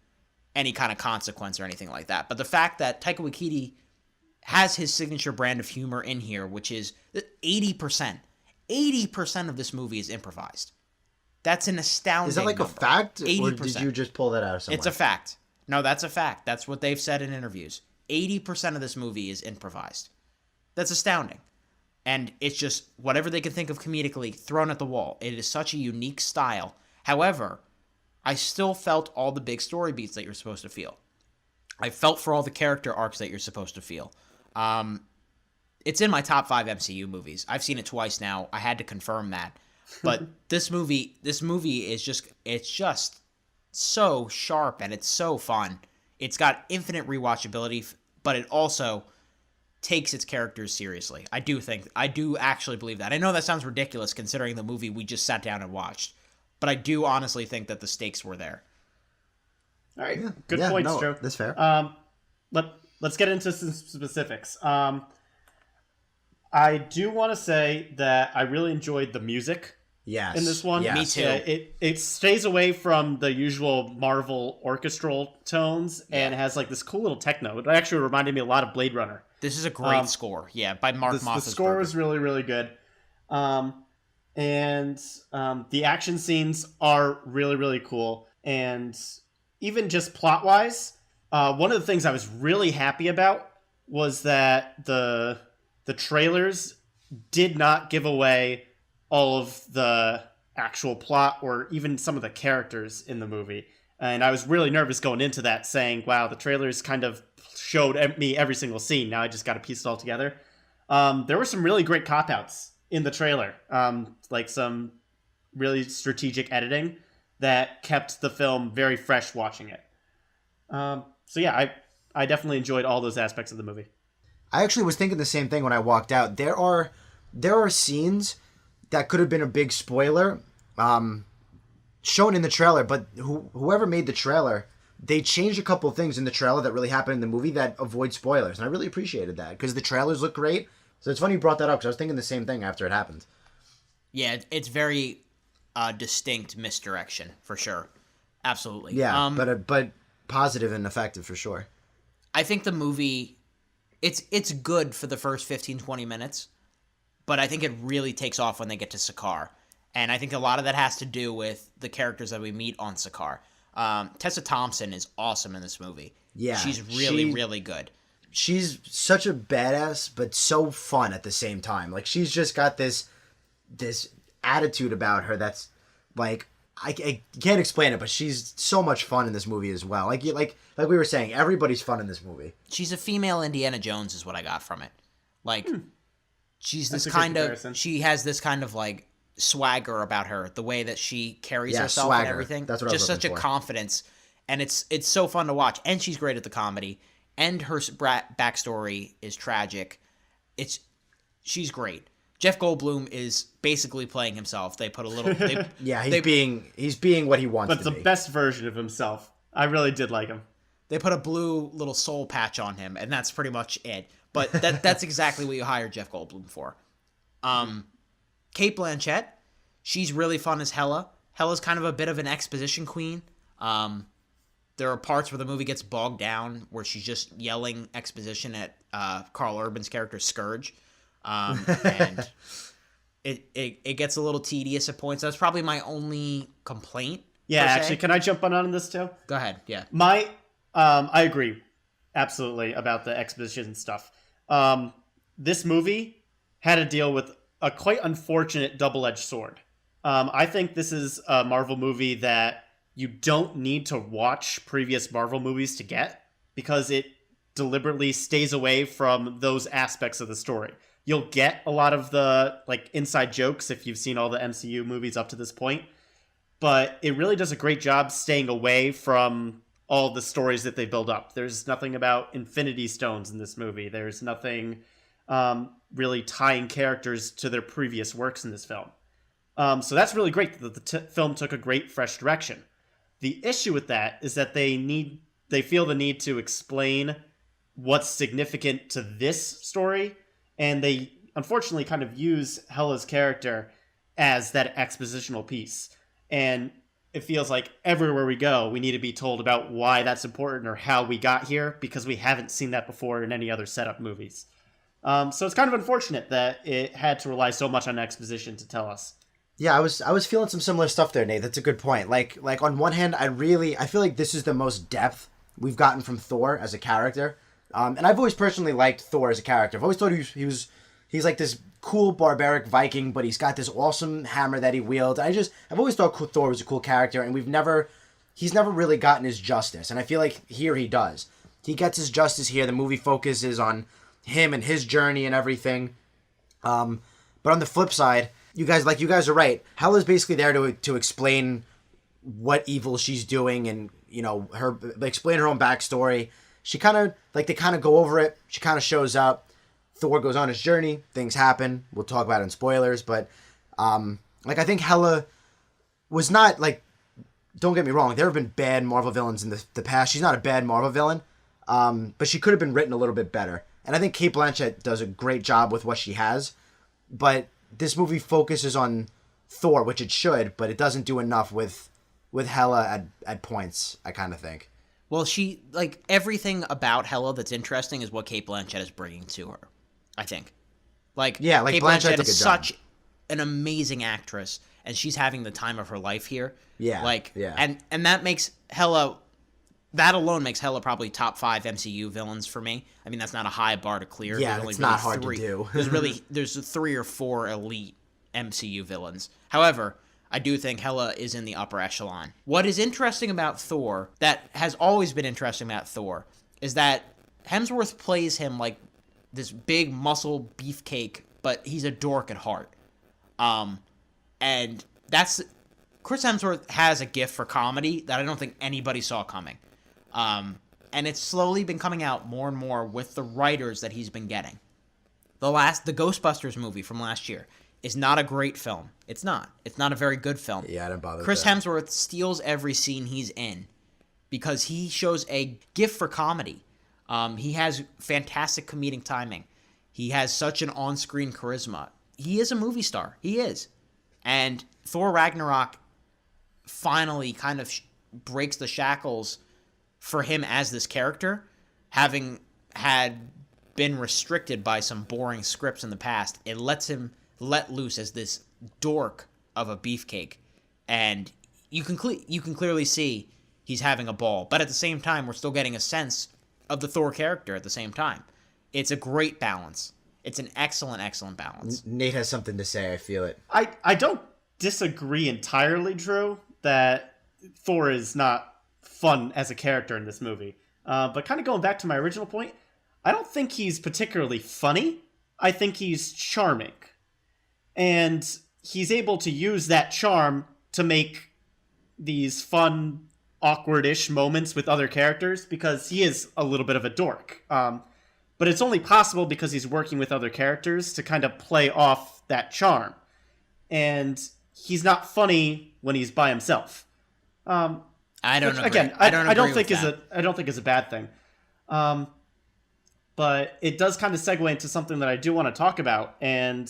any kind of consequence or anything like that. But the fact that Taika Waititi has his signature brand of humor in here, which is 80% of this movie is improvised. That's an astounding Is that like number. a fact? 80%. Or did you just pull that out of somewhere? It's a fact. No, that's a fact. That's what they've said in interviews. 80% of this movie is improvised. That's astounding. And it's just whatever they can think of comedically thrown at the wall. It is such a unique style. However, I still felt all the big story beats that you're supposed to feel. I felt for all the character arcs that you're supposed to feel. It's in my top 5 MCU movies. I've seen it twice now. I had to confirm that. But this movie is just so sharp and it's so fun. It's got infinite rewatchability, but it also takes its characters seriously. I do actually believe that. I know that sounds ridiculous considering the movie we just sat down and watched, but I do honestly think that the stakes were there. All right, good points, Joe. That's fair. Let's get into some specifics. I do want to say that I really enjoyed the music. Yes. In this one. Yes. Me too. It stays away from the usual Marvel orchestral tones and has like this cool little techno. It actually reminded me a lot of Blade Runner. This is a great score. Yeah, by Mark Moss. The score is really, really good. And the action scenes are really, really cool. And even just plot-wise, one of the things I was really happy about was that the trailers did not give away all of the actual plot or even some of the characters in the movie. And I was really nervous going into that, saying, wow, the trailers kind of showed me every single scene. Now I just got to piece it all together. There were some really great cop-outs in the trailer, like some really strategic editing that kept the film very fresh watching it. So yeah, I definitely enjoyed all those aspects of the movie. I actually was thinking the same thing when I walked out. There are scenes that could have been a big spoiler shown in the trailer, but whoever made the trailer, they changed a couple of things in the trailer that really happened in the movie that avoid spoilers, and I really appreciated that because the trailers look great. So it's funny you brought that up because I was thinking the same thing after it happened. Yeah, it's very distinct misdirection for sure. Absolutely. Yeah, but positive and effective for sure. I think the movie, it's good for the first 15-20 minutes, but I think it really takes off when they get to Sakaar. And I think a lot of that has to do with the characters that we meet on Sakaar. Tessa Thompson is awesome in this movie. Yeah. She's really good. She's such a badass, but so fun at the same time. Like, she's just got this attitude about her that's, like, I can't explain it, but she's so much fun in this movie as well. Like we were saying, everybody's fun in this movie. She's a female Indiana Jones is what I got from it. Like, she's That's this a good kind of, comparison. she has this kind of, like, swagger about her, the way that she carries Yeah, herself swagger. and everything. That's what I was just such looking a for. confidence, and it's so fun to watch. And she's great at the comedy, and her backstory is tragic. She's great. Jeff Goldblum is basically playing himself. They put a little, Yeah, he's being what he wants But to the be. best version of himself. I really did like him. They put a blue little soul patch on him, and that's pretty much it. But that's exactly what you hired Jeff Goldblum for. Cate Blanchett, she's really fun as Hela. Hela's kind of a bit of an exposition queen. There are parts where the movie gets bogged down, where she's just yelling exposition at Carl Urban's character Scourge. And it gets a little tedious at points. That's probably my only complaint. Yeah, actually, can I jump on this too? Go ahead. Yeah. I agree absolutely about the exposition stuff. This movie had to deal with a quite unfortunate double-edged sword. I think this is a Marvel movie that you don't need to watch previous Marvel movies to get, because it deliberately stays away from those aspects of the story. You'll get a lot of the like inside jokes if you've seen all the MCU movies up to this point, but it really does a great job staying away from all the stories that they build up. There's nothing about Infinity Stones in this movie. There's nothing really tying characters to their previous works in this film. So that's really great that the film took a great fresh direction. The issue with that is that they feel the need to explain what's significant to this story, and they unfortunately kind of use Hela's character as that expositional piece. And it feels like everywhere we go, we need to be told about why that's important or how we got here, because we haven't seen that before in any other setup movies. So it's kind of unfortunate that it had to rely so much on exposition to tell us. Yeah, I was feeling some similar stuff there, Nate. That's a good point. Like on one hand, I feel like this is the most depth we've gotten from Thor as a character. And I've always personally liked Thor as a character. I've always thought he's like this cool barbaric Viking, but he's got this awesome hammer that he wields. I've always thought Thor was a cool character, and he's never really gotten his justice. And I feel like here he does. He gets his justice here. The movie focuses on him and his journey and everything. But on the flip side, you guys are right. Hela's basically there to explain what evil she's doing, and explain her own backstory. They kind of go over it. She kind of shows up. Thor goes on his journey. Things happen. We'll talk about it in spoilers, but I think Hela was not like. Don't get me wrong. There have been bad Marvel villains in the past. She's not a bad Marvel villain, but she could have been written a little bit better. And I think Cate Blanchett does a great job with what she has, but this movie focuses on Thor, which it should, but it doesn't do enough with Hela at points, I kind of think. Well, everything about Hela that's interesting is what Cate Blanchett is bringing to her, I think. Cate Blanchett is such an amazing actress, and she's having the time of her life here. Yeah. And that makes Hela, that alone makes Hela probably top 5 MCU villains for me. I mean, that's not a high bar to clear. Yeah, it's not hard to do. there's 3 or 4 elite MCU villains. However, I do think Hela is in the upper echelon. What is interesting about Thor, that has always been interesting about Thor, is that Hemsworth plays him like this big muscle beefcake, but he's a dork at heart. And Chris Hemsworth has a gift for comedy that I don't think anybody saw coming. And it's slowly been coming out more and more with the writers that he's been getting. The Ghostbusters movie from last year is not a great film. It's not. It's not a very good film. Yeah, I didn't bother Chris with that. Hemsworth steals every scene he's in because he shows a gift for comedy. He has fantastic comedic timing. He has such an on-screen charisma. He is a movie star. He is. And Thor Ragnarok finally kind of breaks the shackles for him as this character, having had been restricted by some boring scripts in the past. It lets him let loose as this dork of a beefcake, and you can clearly see he's having a ball. But at the same time, we're still getting a sense of the Thor character at the same time. It's a great balance. It's an excellent, excellent balance. Nate has something to say. I feel it. I don't disagree entirely, Drew, that Thor is not fun as a character in this movie. But kind of going back to my original point, I don't think he's particularly funny. I think he's charming. And he's able to use that charm to make these fun, awkward-ish moments with other characters because he is a little bit of a dork. But it's only possible because he's working with other characters to kind of play off that charm. And he's not funny when he's by himself. I don't know. Again, I don't think is a bad thing. But it does kind of segue into something that I do want to talk about, and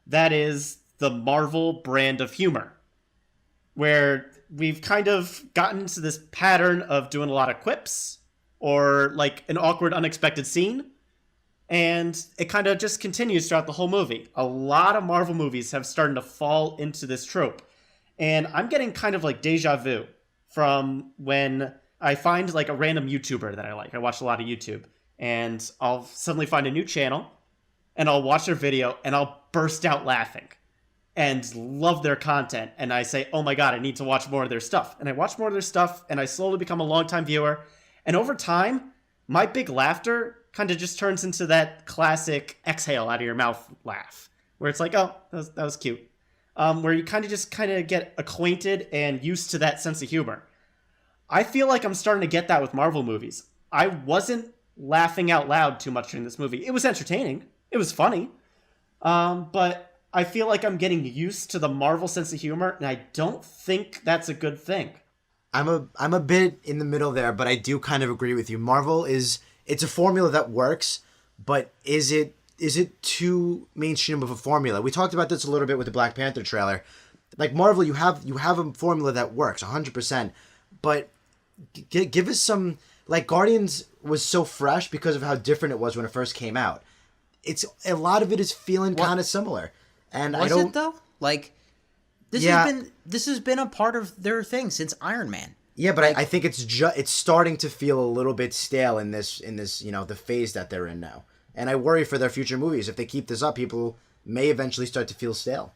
that is the Marvel brand of humor, where we've kind of gotten to this pattern of doing a lot of quips or like an awkward, unexpected scene. And it kind of just continues throughout the whole movie. A lot of Marvel movies have started to fall into this trope. And I'm getting kind of like deja vu from when I find like a random YouTuber that I like. I watch a lot of YouTube. And I'll suddenly find a new channel. And I'll watch their video. And I'll burst out laughing. And love their content. And I say, oh my god, I need to watch more of their stuff. And I watch more of their stuff. And I slowly become a longtime viewer. And over time, my big laughter kind of just turns into that classic exhale out of your mouth laugh, where it's like, oh, that was cute. Where you kind of get acquainted and used to that sense of humor. I feel like I'm starting to get that with Marvel movies. I wasn't laughing out loud too much during this movie. It was entertaining. It was funny. But I feel like I'm getting used to the Marvel sense of humor, and I don't think that's a good thing. I'm a bit in the middle there, but I do kind of agree with you. Marvel it's a formula that works, but is it too mainstream of a formula? We talked about this a little bit with the Black Panther trailer. Like Marvel, you have a formula that works 100%, but give us some. Like Guardians was so fresh because of how different it was when it first came out. It's a lot of it is feeling kind of similar, and was it though? Like this has been a part of their thing since Iron Man. Yeah, but I think it's starting to feel a little bit stale in this the phase that they're in now. And I worry for their future movies. If they keep this up, people may eventually start to feel stale,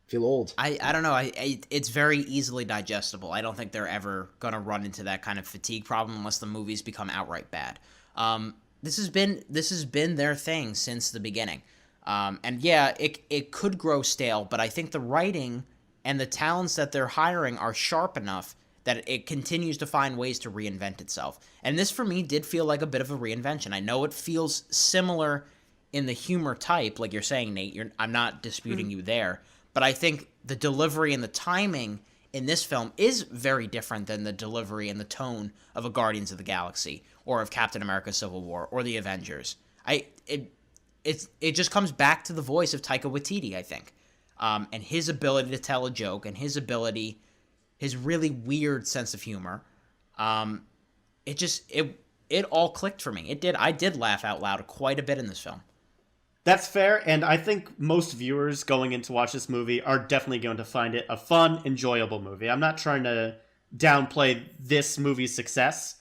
feel old. I don't know. It's very easily digestible. I don't think they're ever going to run into that kind of fatigue problem unless the movies become outright bad. This has been their thing since the beginning. And yeah, it could grow stale, but I think the writing and the talents that they're hiring are sharp enough that it continues to find ways to reinvent itself. And this, for me, did feel like a bit of a reinvention. I know it feels similar in the humor type, like you're saying, Nate. I'm not disputing you there. But I think the delivery and the timing in this film is very different than the delivery and the tone of a Guardians of the Galaxy or of Captain America Civil War or the Avengers. It just comes back to the voice of Taika Waititi, I think. And his ability to tell a joke and his really weird sense of humor. It all clicked for me. It did. I did laugh out loud quite a bit in this film. That's fair, and I think most viewers going in to watch this movie are definitely going to find it a fun, enjoyable movie. I'm not trying to downplay this movie's success.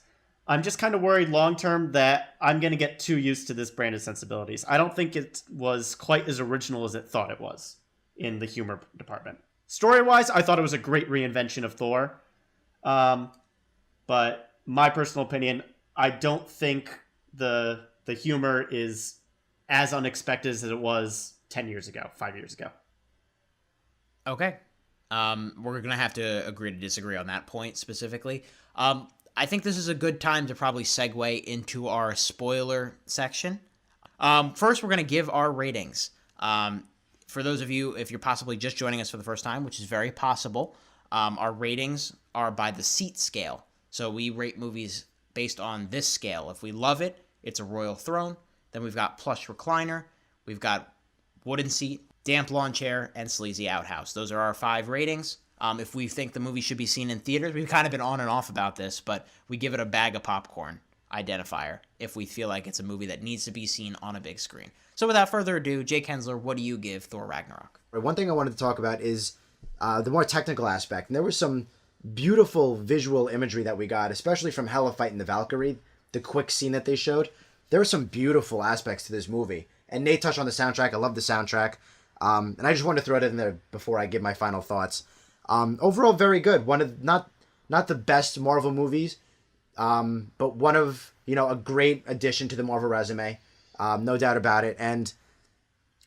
I'm just kind of worried long-term that I'm going to get too used to this brand of sensibilities. I don't think it was quite as original as it thought it was in the humor department. Story-wise, I thought it was a great reinvention of Thor. But my personal opinion, I don't think the humor is as unexpected as it was 10 years ago, 5 years ago. Okay. We're going to have to agree to disagree on that point specifically. I think this is a good time to probably segue into our spoiler section. First, we're going to give our ratings. For those of you, if you're possibly just joining us for the first time, which is very possible, our ratings are by the seat scale. So we rate movies based on this scale. If we love it, it's a royal throne. Then we've got plush recliner. We've got wooden seat, damp lawn chair, and sleazy outhouse. Those are our 5 ratings. If we think the movie should be seen in theaters, we've kind of been on and off about this, but we give it a bag of popcorn identifier if we feel like it's a movie that needs to be seen on a big screen. So without further ado, Jake Hensler, what do you give Thor Ragnarok? One thing I wanted to talk about is the more technical aspect. And there were some beautiful visual imagery that we got, especially from Hela fighting the Valkyrie, the quick scene that they showed. There were some beautiful aspects to this movie. And Nate touched on the soundtrack. I love the soundtrack. And I just wanted to throw it in there before I give my final thoughts. Overall, very good. One of not the best Marvel movies, but one of, a great addition to the Marvel resume. No doubt about it. And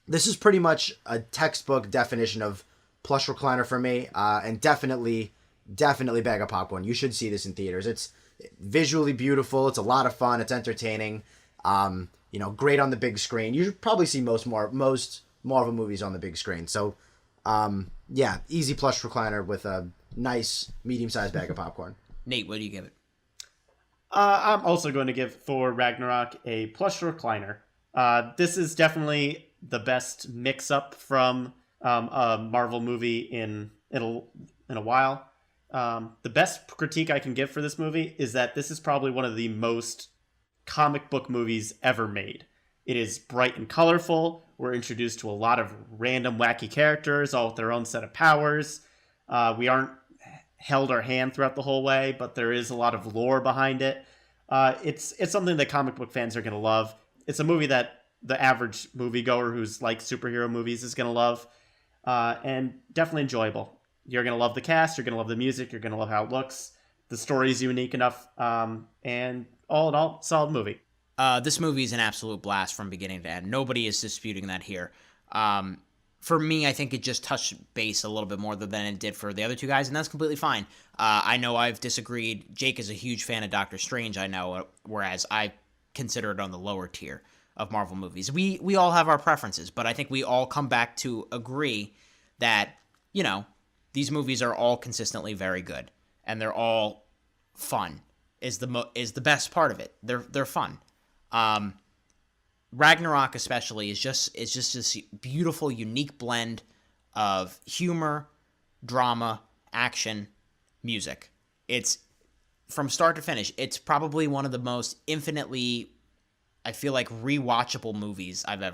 this is pretty much a textbook definition of plush recliner for me, and definitely bag of popcorn. You should see this in theaters. It's visually beautiful. It's a lot of fun. It's entertaining. Great on the big screen. You should probably see most Marvel movies on the big screen. So, easy plush recliner with a nice medium-sized bag of popcorn. Nate, what do you give it? I'm also going to give Thor Ragnarok a plush recliner. This is definitely the best mix-up from a Marvel movie in a while. The best critique I can give for this movie is that this is probably one of the most comic book movies ever made. It is bright and colorful. We're introduced to a lot of random wacky characters, all with their own set of powers. We aren't held our hand throughout the whole way, but there is a lot of lore behind it. It's something that comic book fans are going to love. It's a movie that the average moviegoer who's like superhero movies is going to love, and definitely enjoyable. You're going to love the cast, you're going to love the music, you're going to love how it looks. The story's unique enough, and all in all, solid movie. This movie is an absolute blast from beginning to end. Nobody is disputing that here. For me, I think it just touched base a little bit more than it did for the other two guys, and that's completely fine. I know I've disagreed. Jake is a huge fan of Doctor Strange, I know, whereas I consider it on the lower tier of Marvel movies. We all have our preferences, but I think we all come back to agree that, these movies are all consistently very good, and they're all fun. Is the best part of it. They're fun. Ragnarok especially is just this beautiful, unique blend of humor, drama, action, music. It's from start to finish. It's probably one of the most infinitely, I feel like, rewatchable movies I've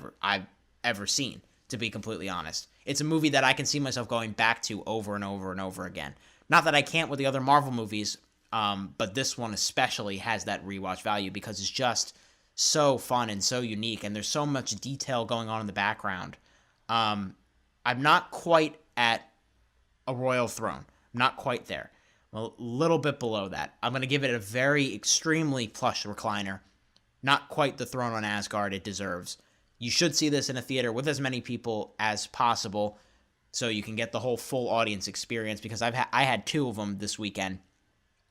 ever seen, to be completely honest. It's a movie that I can see myself going back to over and over and over again. Not that I can't with the other Marvel movies, but this one especially has that rewatch value because it's just so fun and so unique, and there's so much detail going on in the background. I'm not quite at a royal throne. I'm not quite there. I'm a little bit below that. I'm going to give it a very extremely plush recliner. Not quite the throne on Asgard it deserves. You should see this in a theater with as many people as possible so you can get the whole full audience experience, because I had two of them this weekend,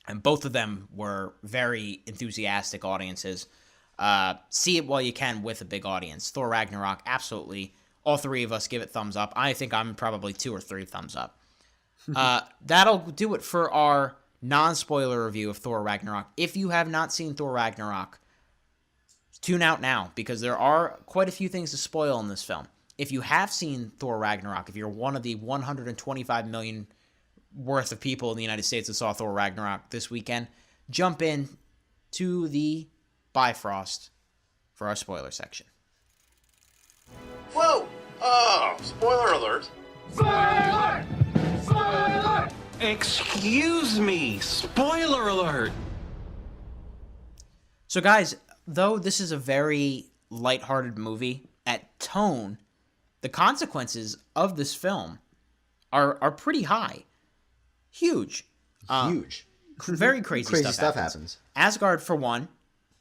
and both of them were very enthusiastic audiences. See it while you can with a big audience. Thor Ragnarok, absolutely. All three of us give it thumbs up. I think I'm probably 2 or 3 thumbs up. That'll do it for our non-spoiler review of Thor Ragnarok. If you have not seen Thor Ragnarok, tune out now, because there are quite a few things to spoil in this film. If you have seen Thor Ragnarok, if you're one of the 125 million worth of people in the United States that saw Thor Ragnarok this weekend, jump in to the Bifrost for our spoiler section. Whoa! Oh, spoiler alert! Spoiler alert! Spoiler alert! Excuse me! Spoiler alert! So guys, though this is a very lighthearted movie, at tone, the consequences of this film are pretty high. Huge. Huge. Very crazy stuff happens. Asgard, for one,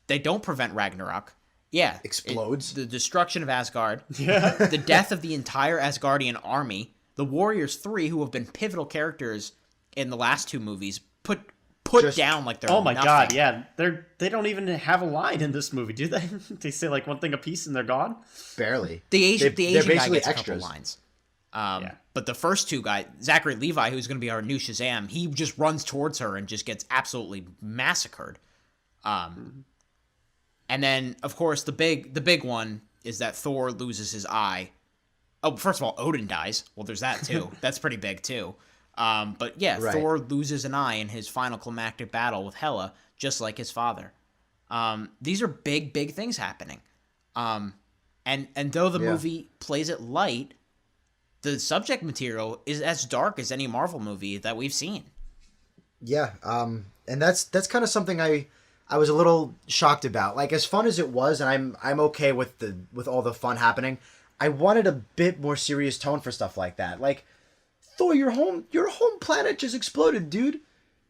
they don't prevent Ragnarok. Yeah. Explodes. The destruction of Asgard. Yeah. The death of the entire Asgardian army. The Warriors 3, who have been pivotal characters in the last 2 movies, put down like they're nothing. God, yeah. They don't even have a line in this movie, do they? They say like one thing a piece and they're gone? Barely. The Asian guy gets extras. a couple lines. But the first 2 guys, Zachary Levi, who's going to be our new Shazam, he just runs towards her and just gets absolutely massacred. And then, of course, the big one is that Thor loses his eye. Oh, first of all, Odin dies. Well, there's that too. That's pretty big too. But yeah, right. Thor loses an eye in his final climactic battle with Hela, just like his father. These are big things happening. And though the movie plays it light, the subject material is as dark as any Marvel movie that we've seen. Yeah, and that's kind of something I was a little shocked about. Like, as fun as it was, and I'm okay with all the fun happening, I wanted a bit more serious tone for stuff like that. Like, Thor, your home planet just exploded, dude.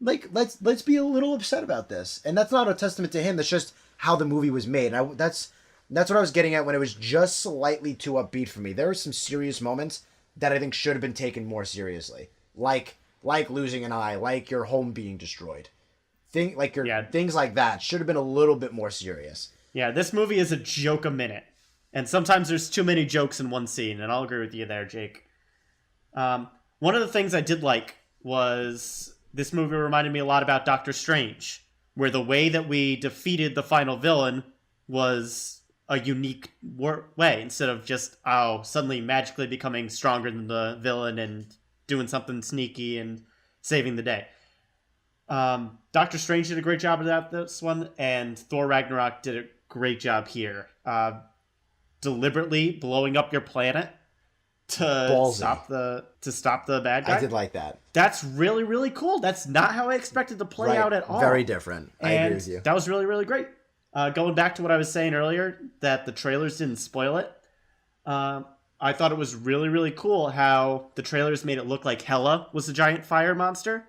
Like, let's be a little upset about this. And that's not a testament to him. That's just how the movie was made. And that's what I was getting at when it was just slightly too upbeat for me. There were some serious moments that I think should have been taken more seriously, like losing an eye, like your home being destroyed. Things like that should have been a little bit more serious. Yeah, this movie is a joke a minute. And sometimes there's too many jokes in one scene, and I'll agree with you there, Jake. One of the things I did like was this movie reminded me a lot about Doctor Strange, where the way that we defeated the final villain was a unique way, instead of just, suddenly magically becoming stronger than the villain and doing something sneaky and saving the day. Doctor Strange did a great job of this one, and Thor Ragnarok did a great job here. Deliberately blowing up your planet to stop the bad guy. I did like that. That's really, really cool. That's not how I expected to play out at all. Very different. I agree with you. That was really, really great. Going back to what I was saying earlier, that the trailers didn't spoil it. I thought it was really, really cool how the trailers made it look like Hela was a giant fire monster.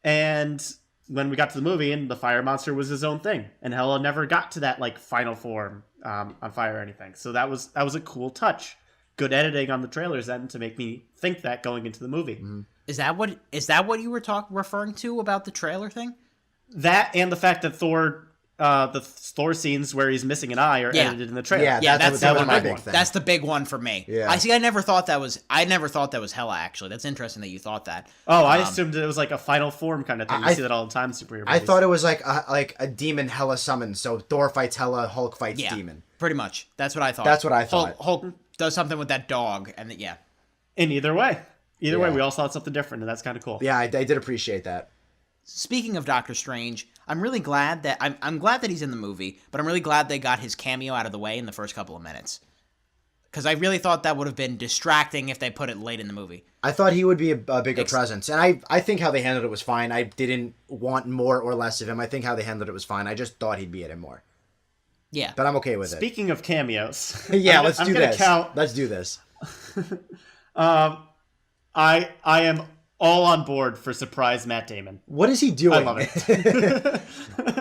And when we got to the movie, and the fire monster was his own thing. And Hela never got to that final form on fire or anything. So that was a cool touch. Good editing on the trailers then to make me think that going into the movie. Mm-hmm. Is that what you were referring to about the trailer thing? That and the fact that the Thor scenes where he's missing an eye are edited in the trailer. Yeah, that's the big one. That's the big one for me. Yeah. I never thought that was Hela, actually. That's interesting that you thought that. Oh, I assumed it was like a final form kind of thing. You see that all the time in superhero movies. I thought it was like a demon Hela summons. So Thor fights Hela, Hulk fights demon. Pretty much. That's what I thought. That's what I thought. Hulk does something with that dog, and In either way, we all saw something different, and that's kind of cool. Yeah, I did appreciate that. Speaking of Doctor Strange, I'm really glad that I'm glad that he's in the movie, but I'm really glad they got his cameo out of the way in the first couple of minutes. Because I really thought that would have been distracting if they put it late in the movie. I thought he would be a bigger presence, and I think how they handled it was fine. I didn't want more or less of him. I think how they handled it was fine. I just thought he'd be in it more. Yeah. But I'm okay with it. Speaking of cameos. Let's do this. Let's do this. I am all on board for surprise Matt Damon. What is he doing? I love it.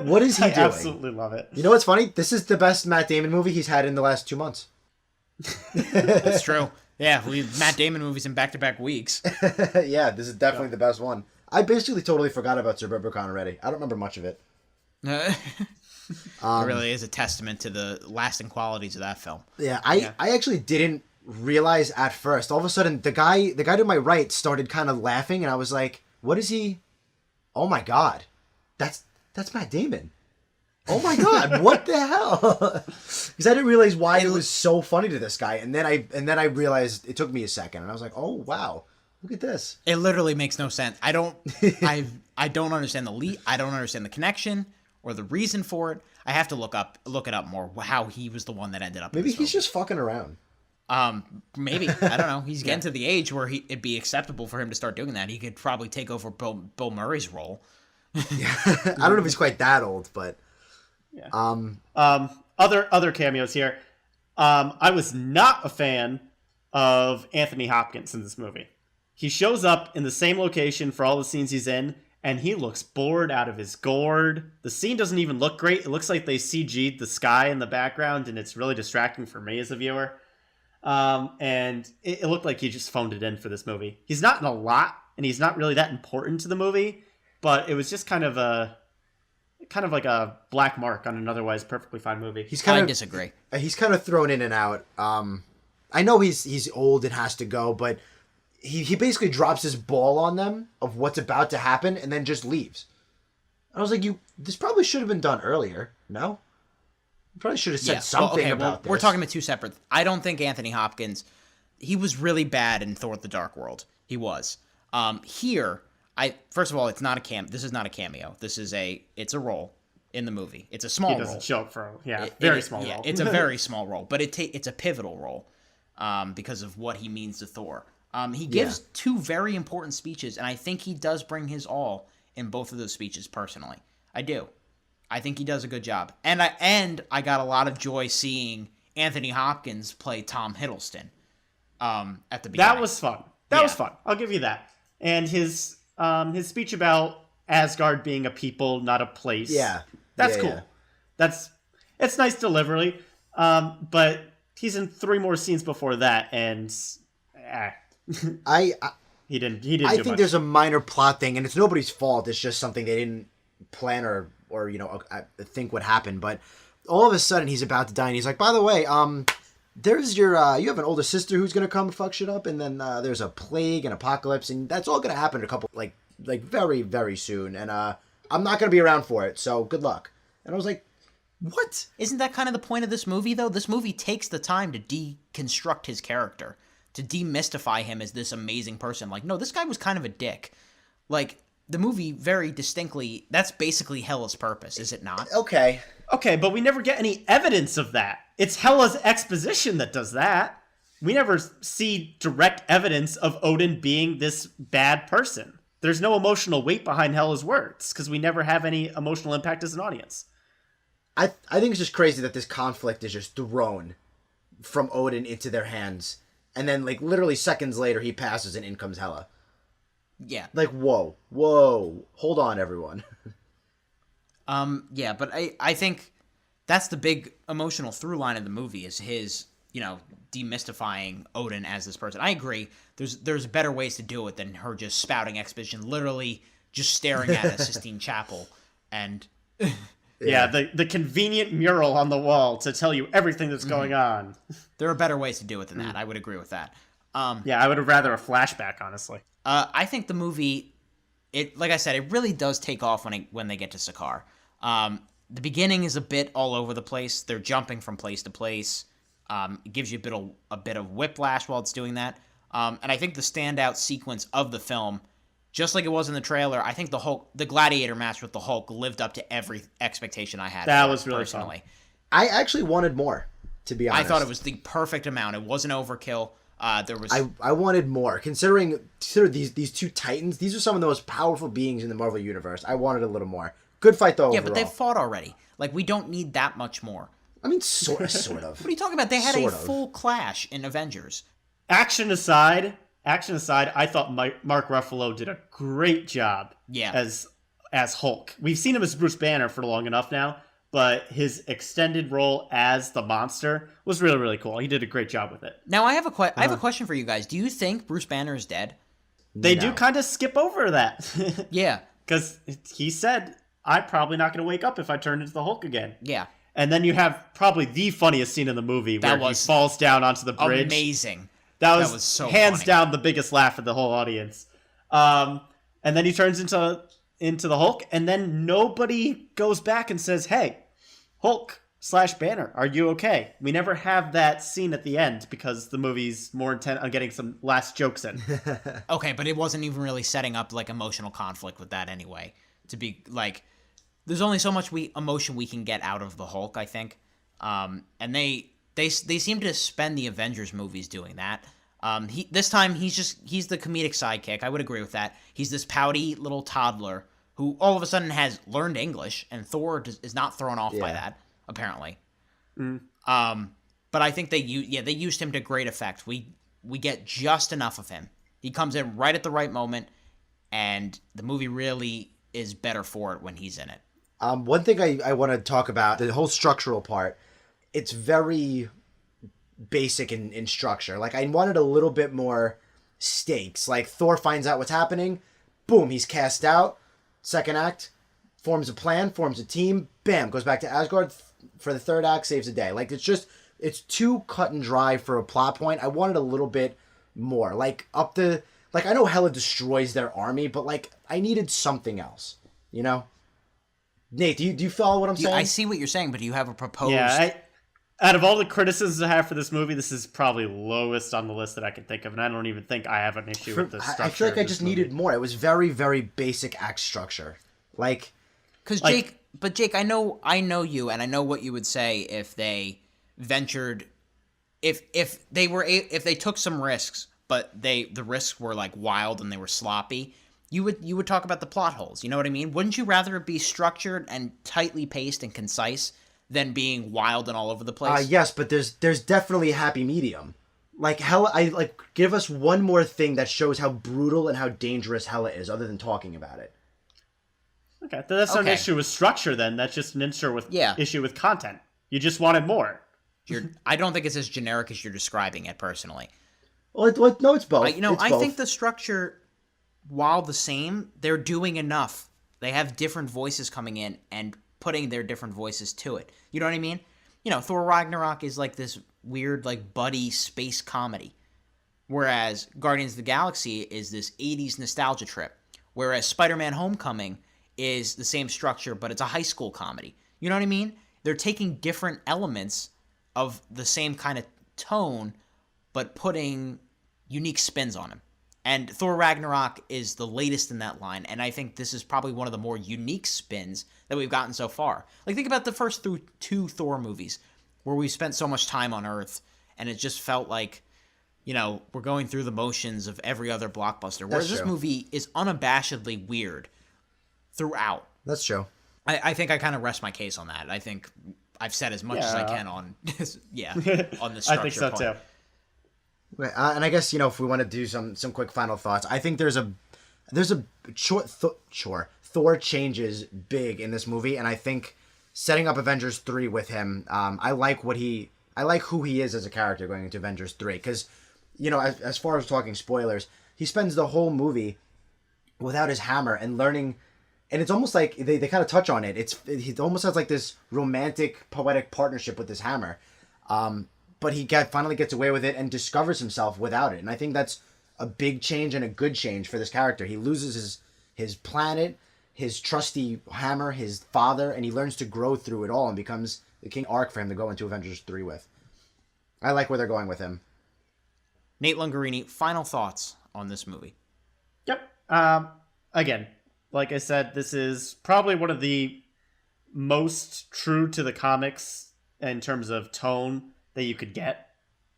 What is he doing? I absolutely love it. You know what's funny? This is the best Matt Damon movie he's had in the last 2 months. That's true. Yeah, Matt Damon movies in back-to-back weeks. Yeah, this is definitely the best one. I basically totally forgot about Suburbicon already. I don't remember much of it. It really is a testament to the lasting qualities of that film. Yeah, I actually didn't realize at first. All of a sudden, the guy to my right started kind of laughing, and I was like, "What is he? Oh my god, that's Matt Damon! Oh my god, what the hell?" Because I didn't realize why it was so funny to this guy, and then I realized it took me a second, and I was like, "Oh wow, look at this!" It literally makes no sense. I don't understand I don't understand the connection or the reason for it. I have to look it up more. How he was the one that ended up. Maybe he's just fucking around. Maybe. I don't know. He's getting to the age where it'd be acceptable for him to start doing that. He could probably take over Bill Murray's role. Yeah. I don't know if he's quite that old, but other cameos here. I was not a fan of Anthony Hopkins in this movie. He shows up in the same location for all the scenes he's in, and he looks bored out of his gourd. The scene doesn't even look great. It looks like they CG'd the sky in the background, and it's really distracting for me as a viewer. And it looked like he just phoned it in for this movie. He's not in a lot, and he's not really that important to the movie, but it was just kind of like a black mark on an otherwise perfectly fine movie. I disagree. He's kind of thrown in and out. I know he's old and has to go, but he basically drops his ball on them of what's about to happen and then just leaves. I was like, this probably should have been done earlier. No? You probably should have said something about this. We're talking about two separate. I don't think Anthony Hopkins, he was really bad in Thor: The Dark World. He was. Here, first of all, it's not a this is not a cameo. It's a role in the movie. It's a small role. He doesn't show up for very small role. It's a very small role, but it's a pivotal role because of what he means to Thor. He gives two very important speeches, and I think he does bring his all in both of those speeches personally. I do. I think he does a good job. And I got a lot of joy seeing Anthony Hopkins play Tom Hiddleston at the beginning. That was fun. That was fun. I'll give you that. And his speech about Asgard being a people, not a place. Yeah. That's cool. Yeah. It's nice delivery. But he's in 3 more scenes before that, and he didn't do much. I think there's a minor plot thing, and it's nobody's fault. It's just something they didn't plan or think would happen. But all of a sudden, he's about to die, and he's like, "By the way, there's your you have an older sister who's gonna come fuck shit up, and then there's a plague and apocalypse, and that's all gonna happen in a couple like very, very soon, and I'm not gonna be around for it, so good luck." And I was like, what? Isn't that kind of the point of this movie, though? This movie takes the time to deconstruct his character, to demystify him as this amazing person. Like, no, this guy was kind of a dick. Like, the movie very distinctly, that's basically Hela's purpose, is it not? Okay, but we never get any evidence of that. It's Hela's exposition that does that. We never see direct evidence of Odin being this bad person. There's no emotional weight behind Hela's words, because we never have any emotional impact as an audience. I think it's just crazy that this conflict is just thrown from Odin into their hands, and then like literally seconds later he passes and in comes Hela. Yeah. Like whoa, hold on, everyone. Yeah, but I think that's the big emotional through line of the movie is his, demystifying Odin as this person. I agree. There's better ways to do it than her just spouting exposition, literally just staring at a Sistine Chapel and. Yeah, the convenient mural on the wall to tell you everything that's going on. There are better ways to do it than that. I would agree with that. Yeah, I would have rather a flashback, honestly. I think the movie, like I said, it really does take off when they get to Sakaar. The beginning is a bit all over the place. They're jumping from place to place. It gives you a bit of whiplash while it's doing that. And I think the standout sequence of the film, just like it was in the trailer, I think the gladiator match with the Hulk lived up to every expectation I had. That was really personally fun. I actually wanted more, to be honest. I thought it was the perfect amount. It wasn't overkill. I wanted more. Consider these two titans. These are some of the most powerful beings in the Marvel universe. I wanted a little more. Good fight though. Yeah, overall. but they fought already. Like, we don't need that much more. I mean, sort of. What are you talking about? They had a full clash in Avengers. Action aside, I thought Mark Ruffalo did a great job as Hulk. We've seen him as Bruce Banner for long enough now, but his extended role as the monster was really, really cool. He did a great job with it. Now, I have a question for you guys. Do you think Bruce Banner is dead? They do kind of skip over that. Yeah. Because he said, I'm probably not going to wake up if I turn into the Hulk again. Yeah. And then you have probably the funniest scene in the movie where he falls down onto the bridge. Amazing. That was so hands funny. down the biggest laugh of the whole audience. And then he turns into the Hulk, and then nobody goes back and says, "Hey, Hulk/Banner, are you okay?" We never have that scene at the end because the movie's more intent on getting some last jokes in. Okay, but it wasn't even really setting up like emotional conflict with that anyway. To be like, there's only so much emotion we can get out of the Hulk, I think. And they seem to spend the Avengers movies doing that. This time he's the comedic sidekick. I would agree with that. He's this pouty little toddler who all of a sudden has learned English, and Thor is not thrown off by that, apparently. But I think they used him to great effect. We get just enough of him. He comes in right at the right moment, and the movie really is better for it when he's in it. One thing I want to talk about, the whole structural part, it's very basic in structure. Like, I wanted a little bit more stakes. Like, Thor finds out what's happening, boom, he's cast out. Second act, forms a plan, forms a team, bam, goes back to Asgard for the third act, saves the day. Like, it's too cut and dry for a plot point. I wanted a little bit more. Like, I know Hela destroys their army, but, like, I needed something else, you know? Nate, do you follow what I'm saying? I see what you're saying, but do you have a proposed... Yeah, out of all the criticisms I have for this movie, this is probably lowest on the list that I can think of, and I don't even think I have an issue with the structure. I feel like I just needed more. It was very, very basic act structure. Like... Because Jake, I know you, and I know what you would say if they ventured... If they took some risks, but the risks were, like, wild and they were sloppy, you would talk about the plot holes. You know what I mean? Wouldn't you rather it be structured and tightly paced and concise than being wild and all over the place? Yes, but there's definitely a happy medium. Like Hela, give us one more thing that shows how brutal and how dangerous Hela is, other than talking about it. Okay, that's not an issue with structure. Then that's just an issue with content. You just wanted more. I don't think it's as generic as you're describing it, personally. Well, no, it's both. I think the structure, while the same, they're doing enough. They have different voices coming in and putting their different voices to it. You know what I mean? Thor Ragnarok is like this weird, like, buddy space comedy. Whereas Guardians of the Galaxy is this 80s nostalgia trip. Whereas Spider-Man Homecoming is the same structure, but it's a high school comedy. You know what I mean? They're taking different elements of the same kind of tone, but putting unique spins on them. And Thor Ragnarok is the latest in that line, and I think this is probably one of the more unique spins that we've gotten so far. Like, think about the first two Thor movies, where we spent so much time on Earth, and it just felt like, we're going through the motions of every other blockbuster. Whereas this movie is unabashedly weird throughout. That's true. I think I kind of rest my case on that. I think I've said as much as I can on on the structure. I think so point. too. And I guess if we want to do some quick final thoughts, I think there's a Thor changes big in this movie, and I think setting up Avengers 3 with him, I like who he is as a character going into Avengers 3, because as far as talking spoilers, he spends the whole movie without his hammer and learning. And it's almost like they kind of touch on it. He almost has like this romantic, poetic partnership with his hammer. But he finally gets away with it and discovers himself without it. And I think that's a big change and a good change for this character. He loses his planet, his trusty hammer, his father, and he learns to grow through it all and becomes the king arc for him to go into Avengers 3 with. I like where they're going with him. Nate Lungarini, final thoughts on this movie? Yep. Again, like I said, this is probably one of the most true to the comics in terms of tone that you could get.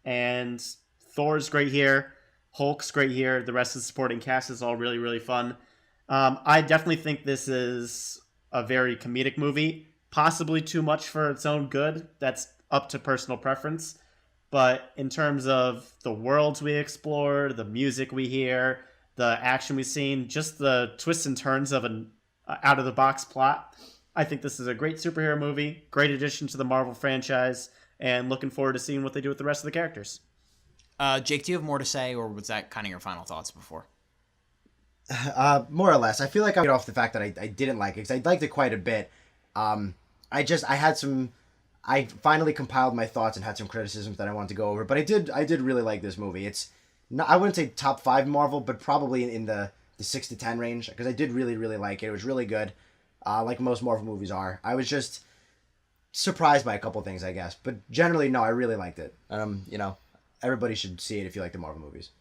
And Thor's great here. Hulk's great here. The rest of the supporting cast is all really, really fun. I definitely think this is a very comedic movie. Possibly too much for its own good. That's up to personal preference. But in terms of the worlds we explored, the music we hear, the action we've seen, just the twists and turns of an out-of-the-box plot, I think this is a great superhero movie, great addition to the Marvel franchise, and looking forward to seeing what they do with the rest of the characters. Jake, do you have more to say, or was that kind of your final thoughts before? More or less. I feel like I get off the fact that I didn't like it, because I liked it quite a bit. I finally compiled my thoughts and had some criticisms that I wanted to go over, but I did really like this movie. It's not, I wouldn't say top 5 Marvel, but probably in the 6 to 10 range, because I did really, really like it. It was really good, like most Marvel movies are. I was just surprised by a couple things, I guess, but generally, no, I really liked it. Everybody should see it if you like the Marvel movies.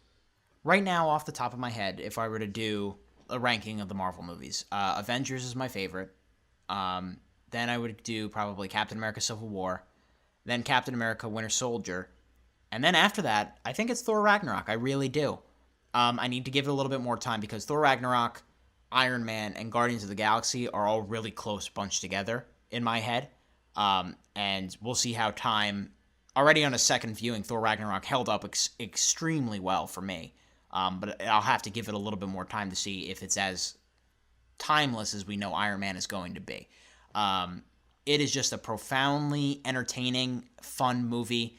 Right now, off the top of my head, if I were to do a ranking of the Marvel movies, Avengers is my favorite. Then I would do probably Captain America Civil War, then Captain America Winter Soldier, and then after that, I think it's Thor Ragnarok. I really do. I need to give it a little bit more time, because Thor Ragnarok, Iron Man, and Guardians of the Galaxy are all really close bunched together in my head. And we'll see how time, already on a second viewing, Thor Ragnarok held up extremely well for me. But I'll have to give it a little bit more time to see if it's as timeless as we know Iron Man is going to be. It is just a profoundly entertaining, fun movie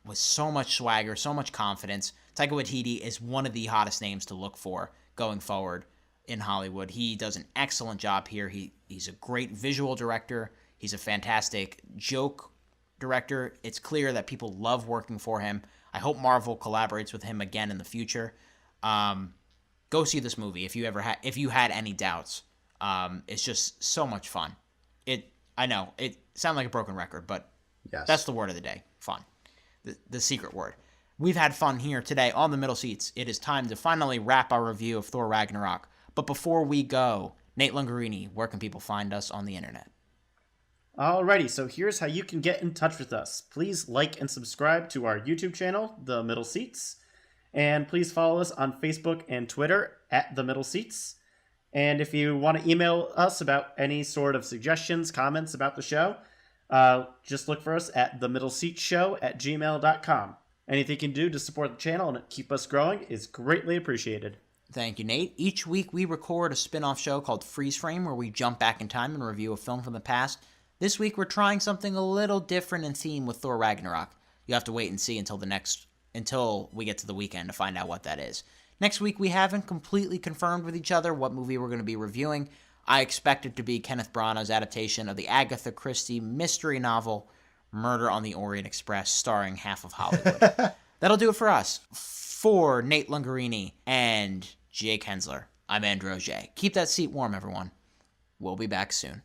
with so much swagger, so much confidence. Taika Waititi is one of the hottest names to look for going forward in Hollywood. He does an excellent job here. He's a great visual director. He's a fantastic joke director. It's clear that people love working for him. I hope Marvel collaborates with him again in the future. Go see this movie if you had any doubts. It's just so much fun. I know it sounds like a broken record, but yes, that's the word of the day. Fun. The secret word. We've had fun here today on the Middle Seats. It is time to finally wrap our review of Thor Ragnarok. But before we go, Nate Lungarini, where can people find us on the internet? Alrighty, so here's how you can get in touch with us. Please like and subscribe to our YouTube channel, The Middle Seats. And please follow us on Facebook and Twitter at The Middle Seats. And if you want to email us about any sort of suggestions, comments about the show, just look for us at themiddleseatshow@gmail.com. Anything you can do to support the channel and keep us growing is greatly appreciated. Thank you, Nate. Each week we record a spin-off show called Freeze Frame, where we jump back in time and review a film from the past. This week we're trying something a little different in theme with Thor Ragnarok. You have to wait and see until we get to the weekend to find out what that is. Next week we haven't completely confirmed with each other what movie we're going to be reviewing. I expect it to be Kenneth Branagh's adaptation of the Agatha Christie mystery novel Murder on the Orient Express, starring half of Hollywood. That'll do it for us. For Nate Lungarini and Jake Hensler, I'm Andrew J. Keep that seat warm, everyone. We'll be back soon.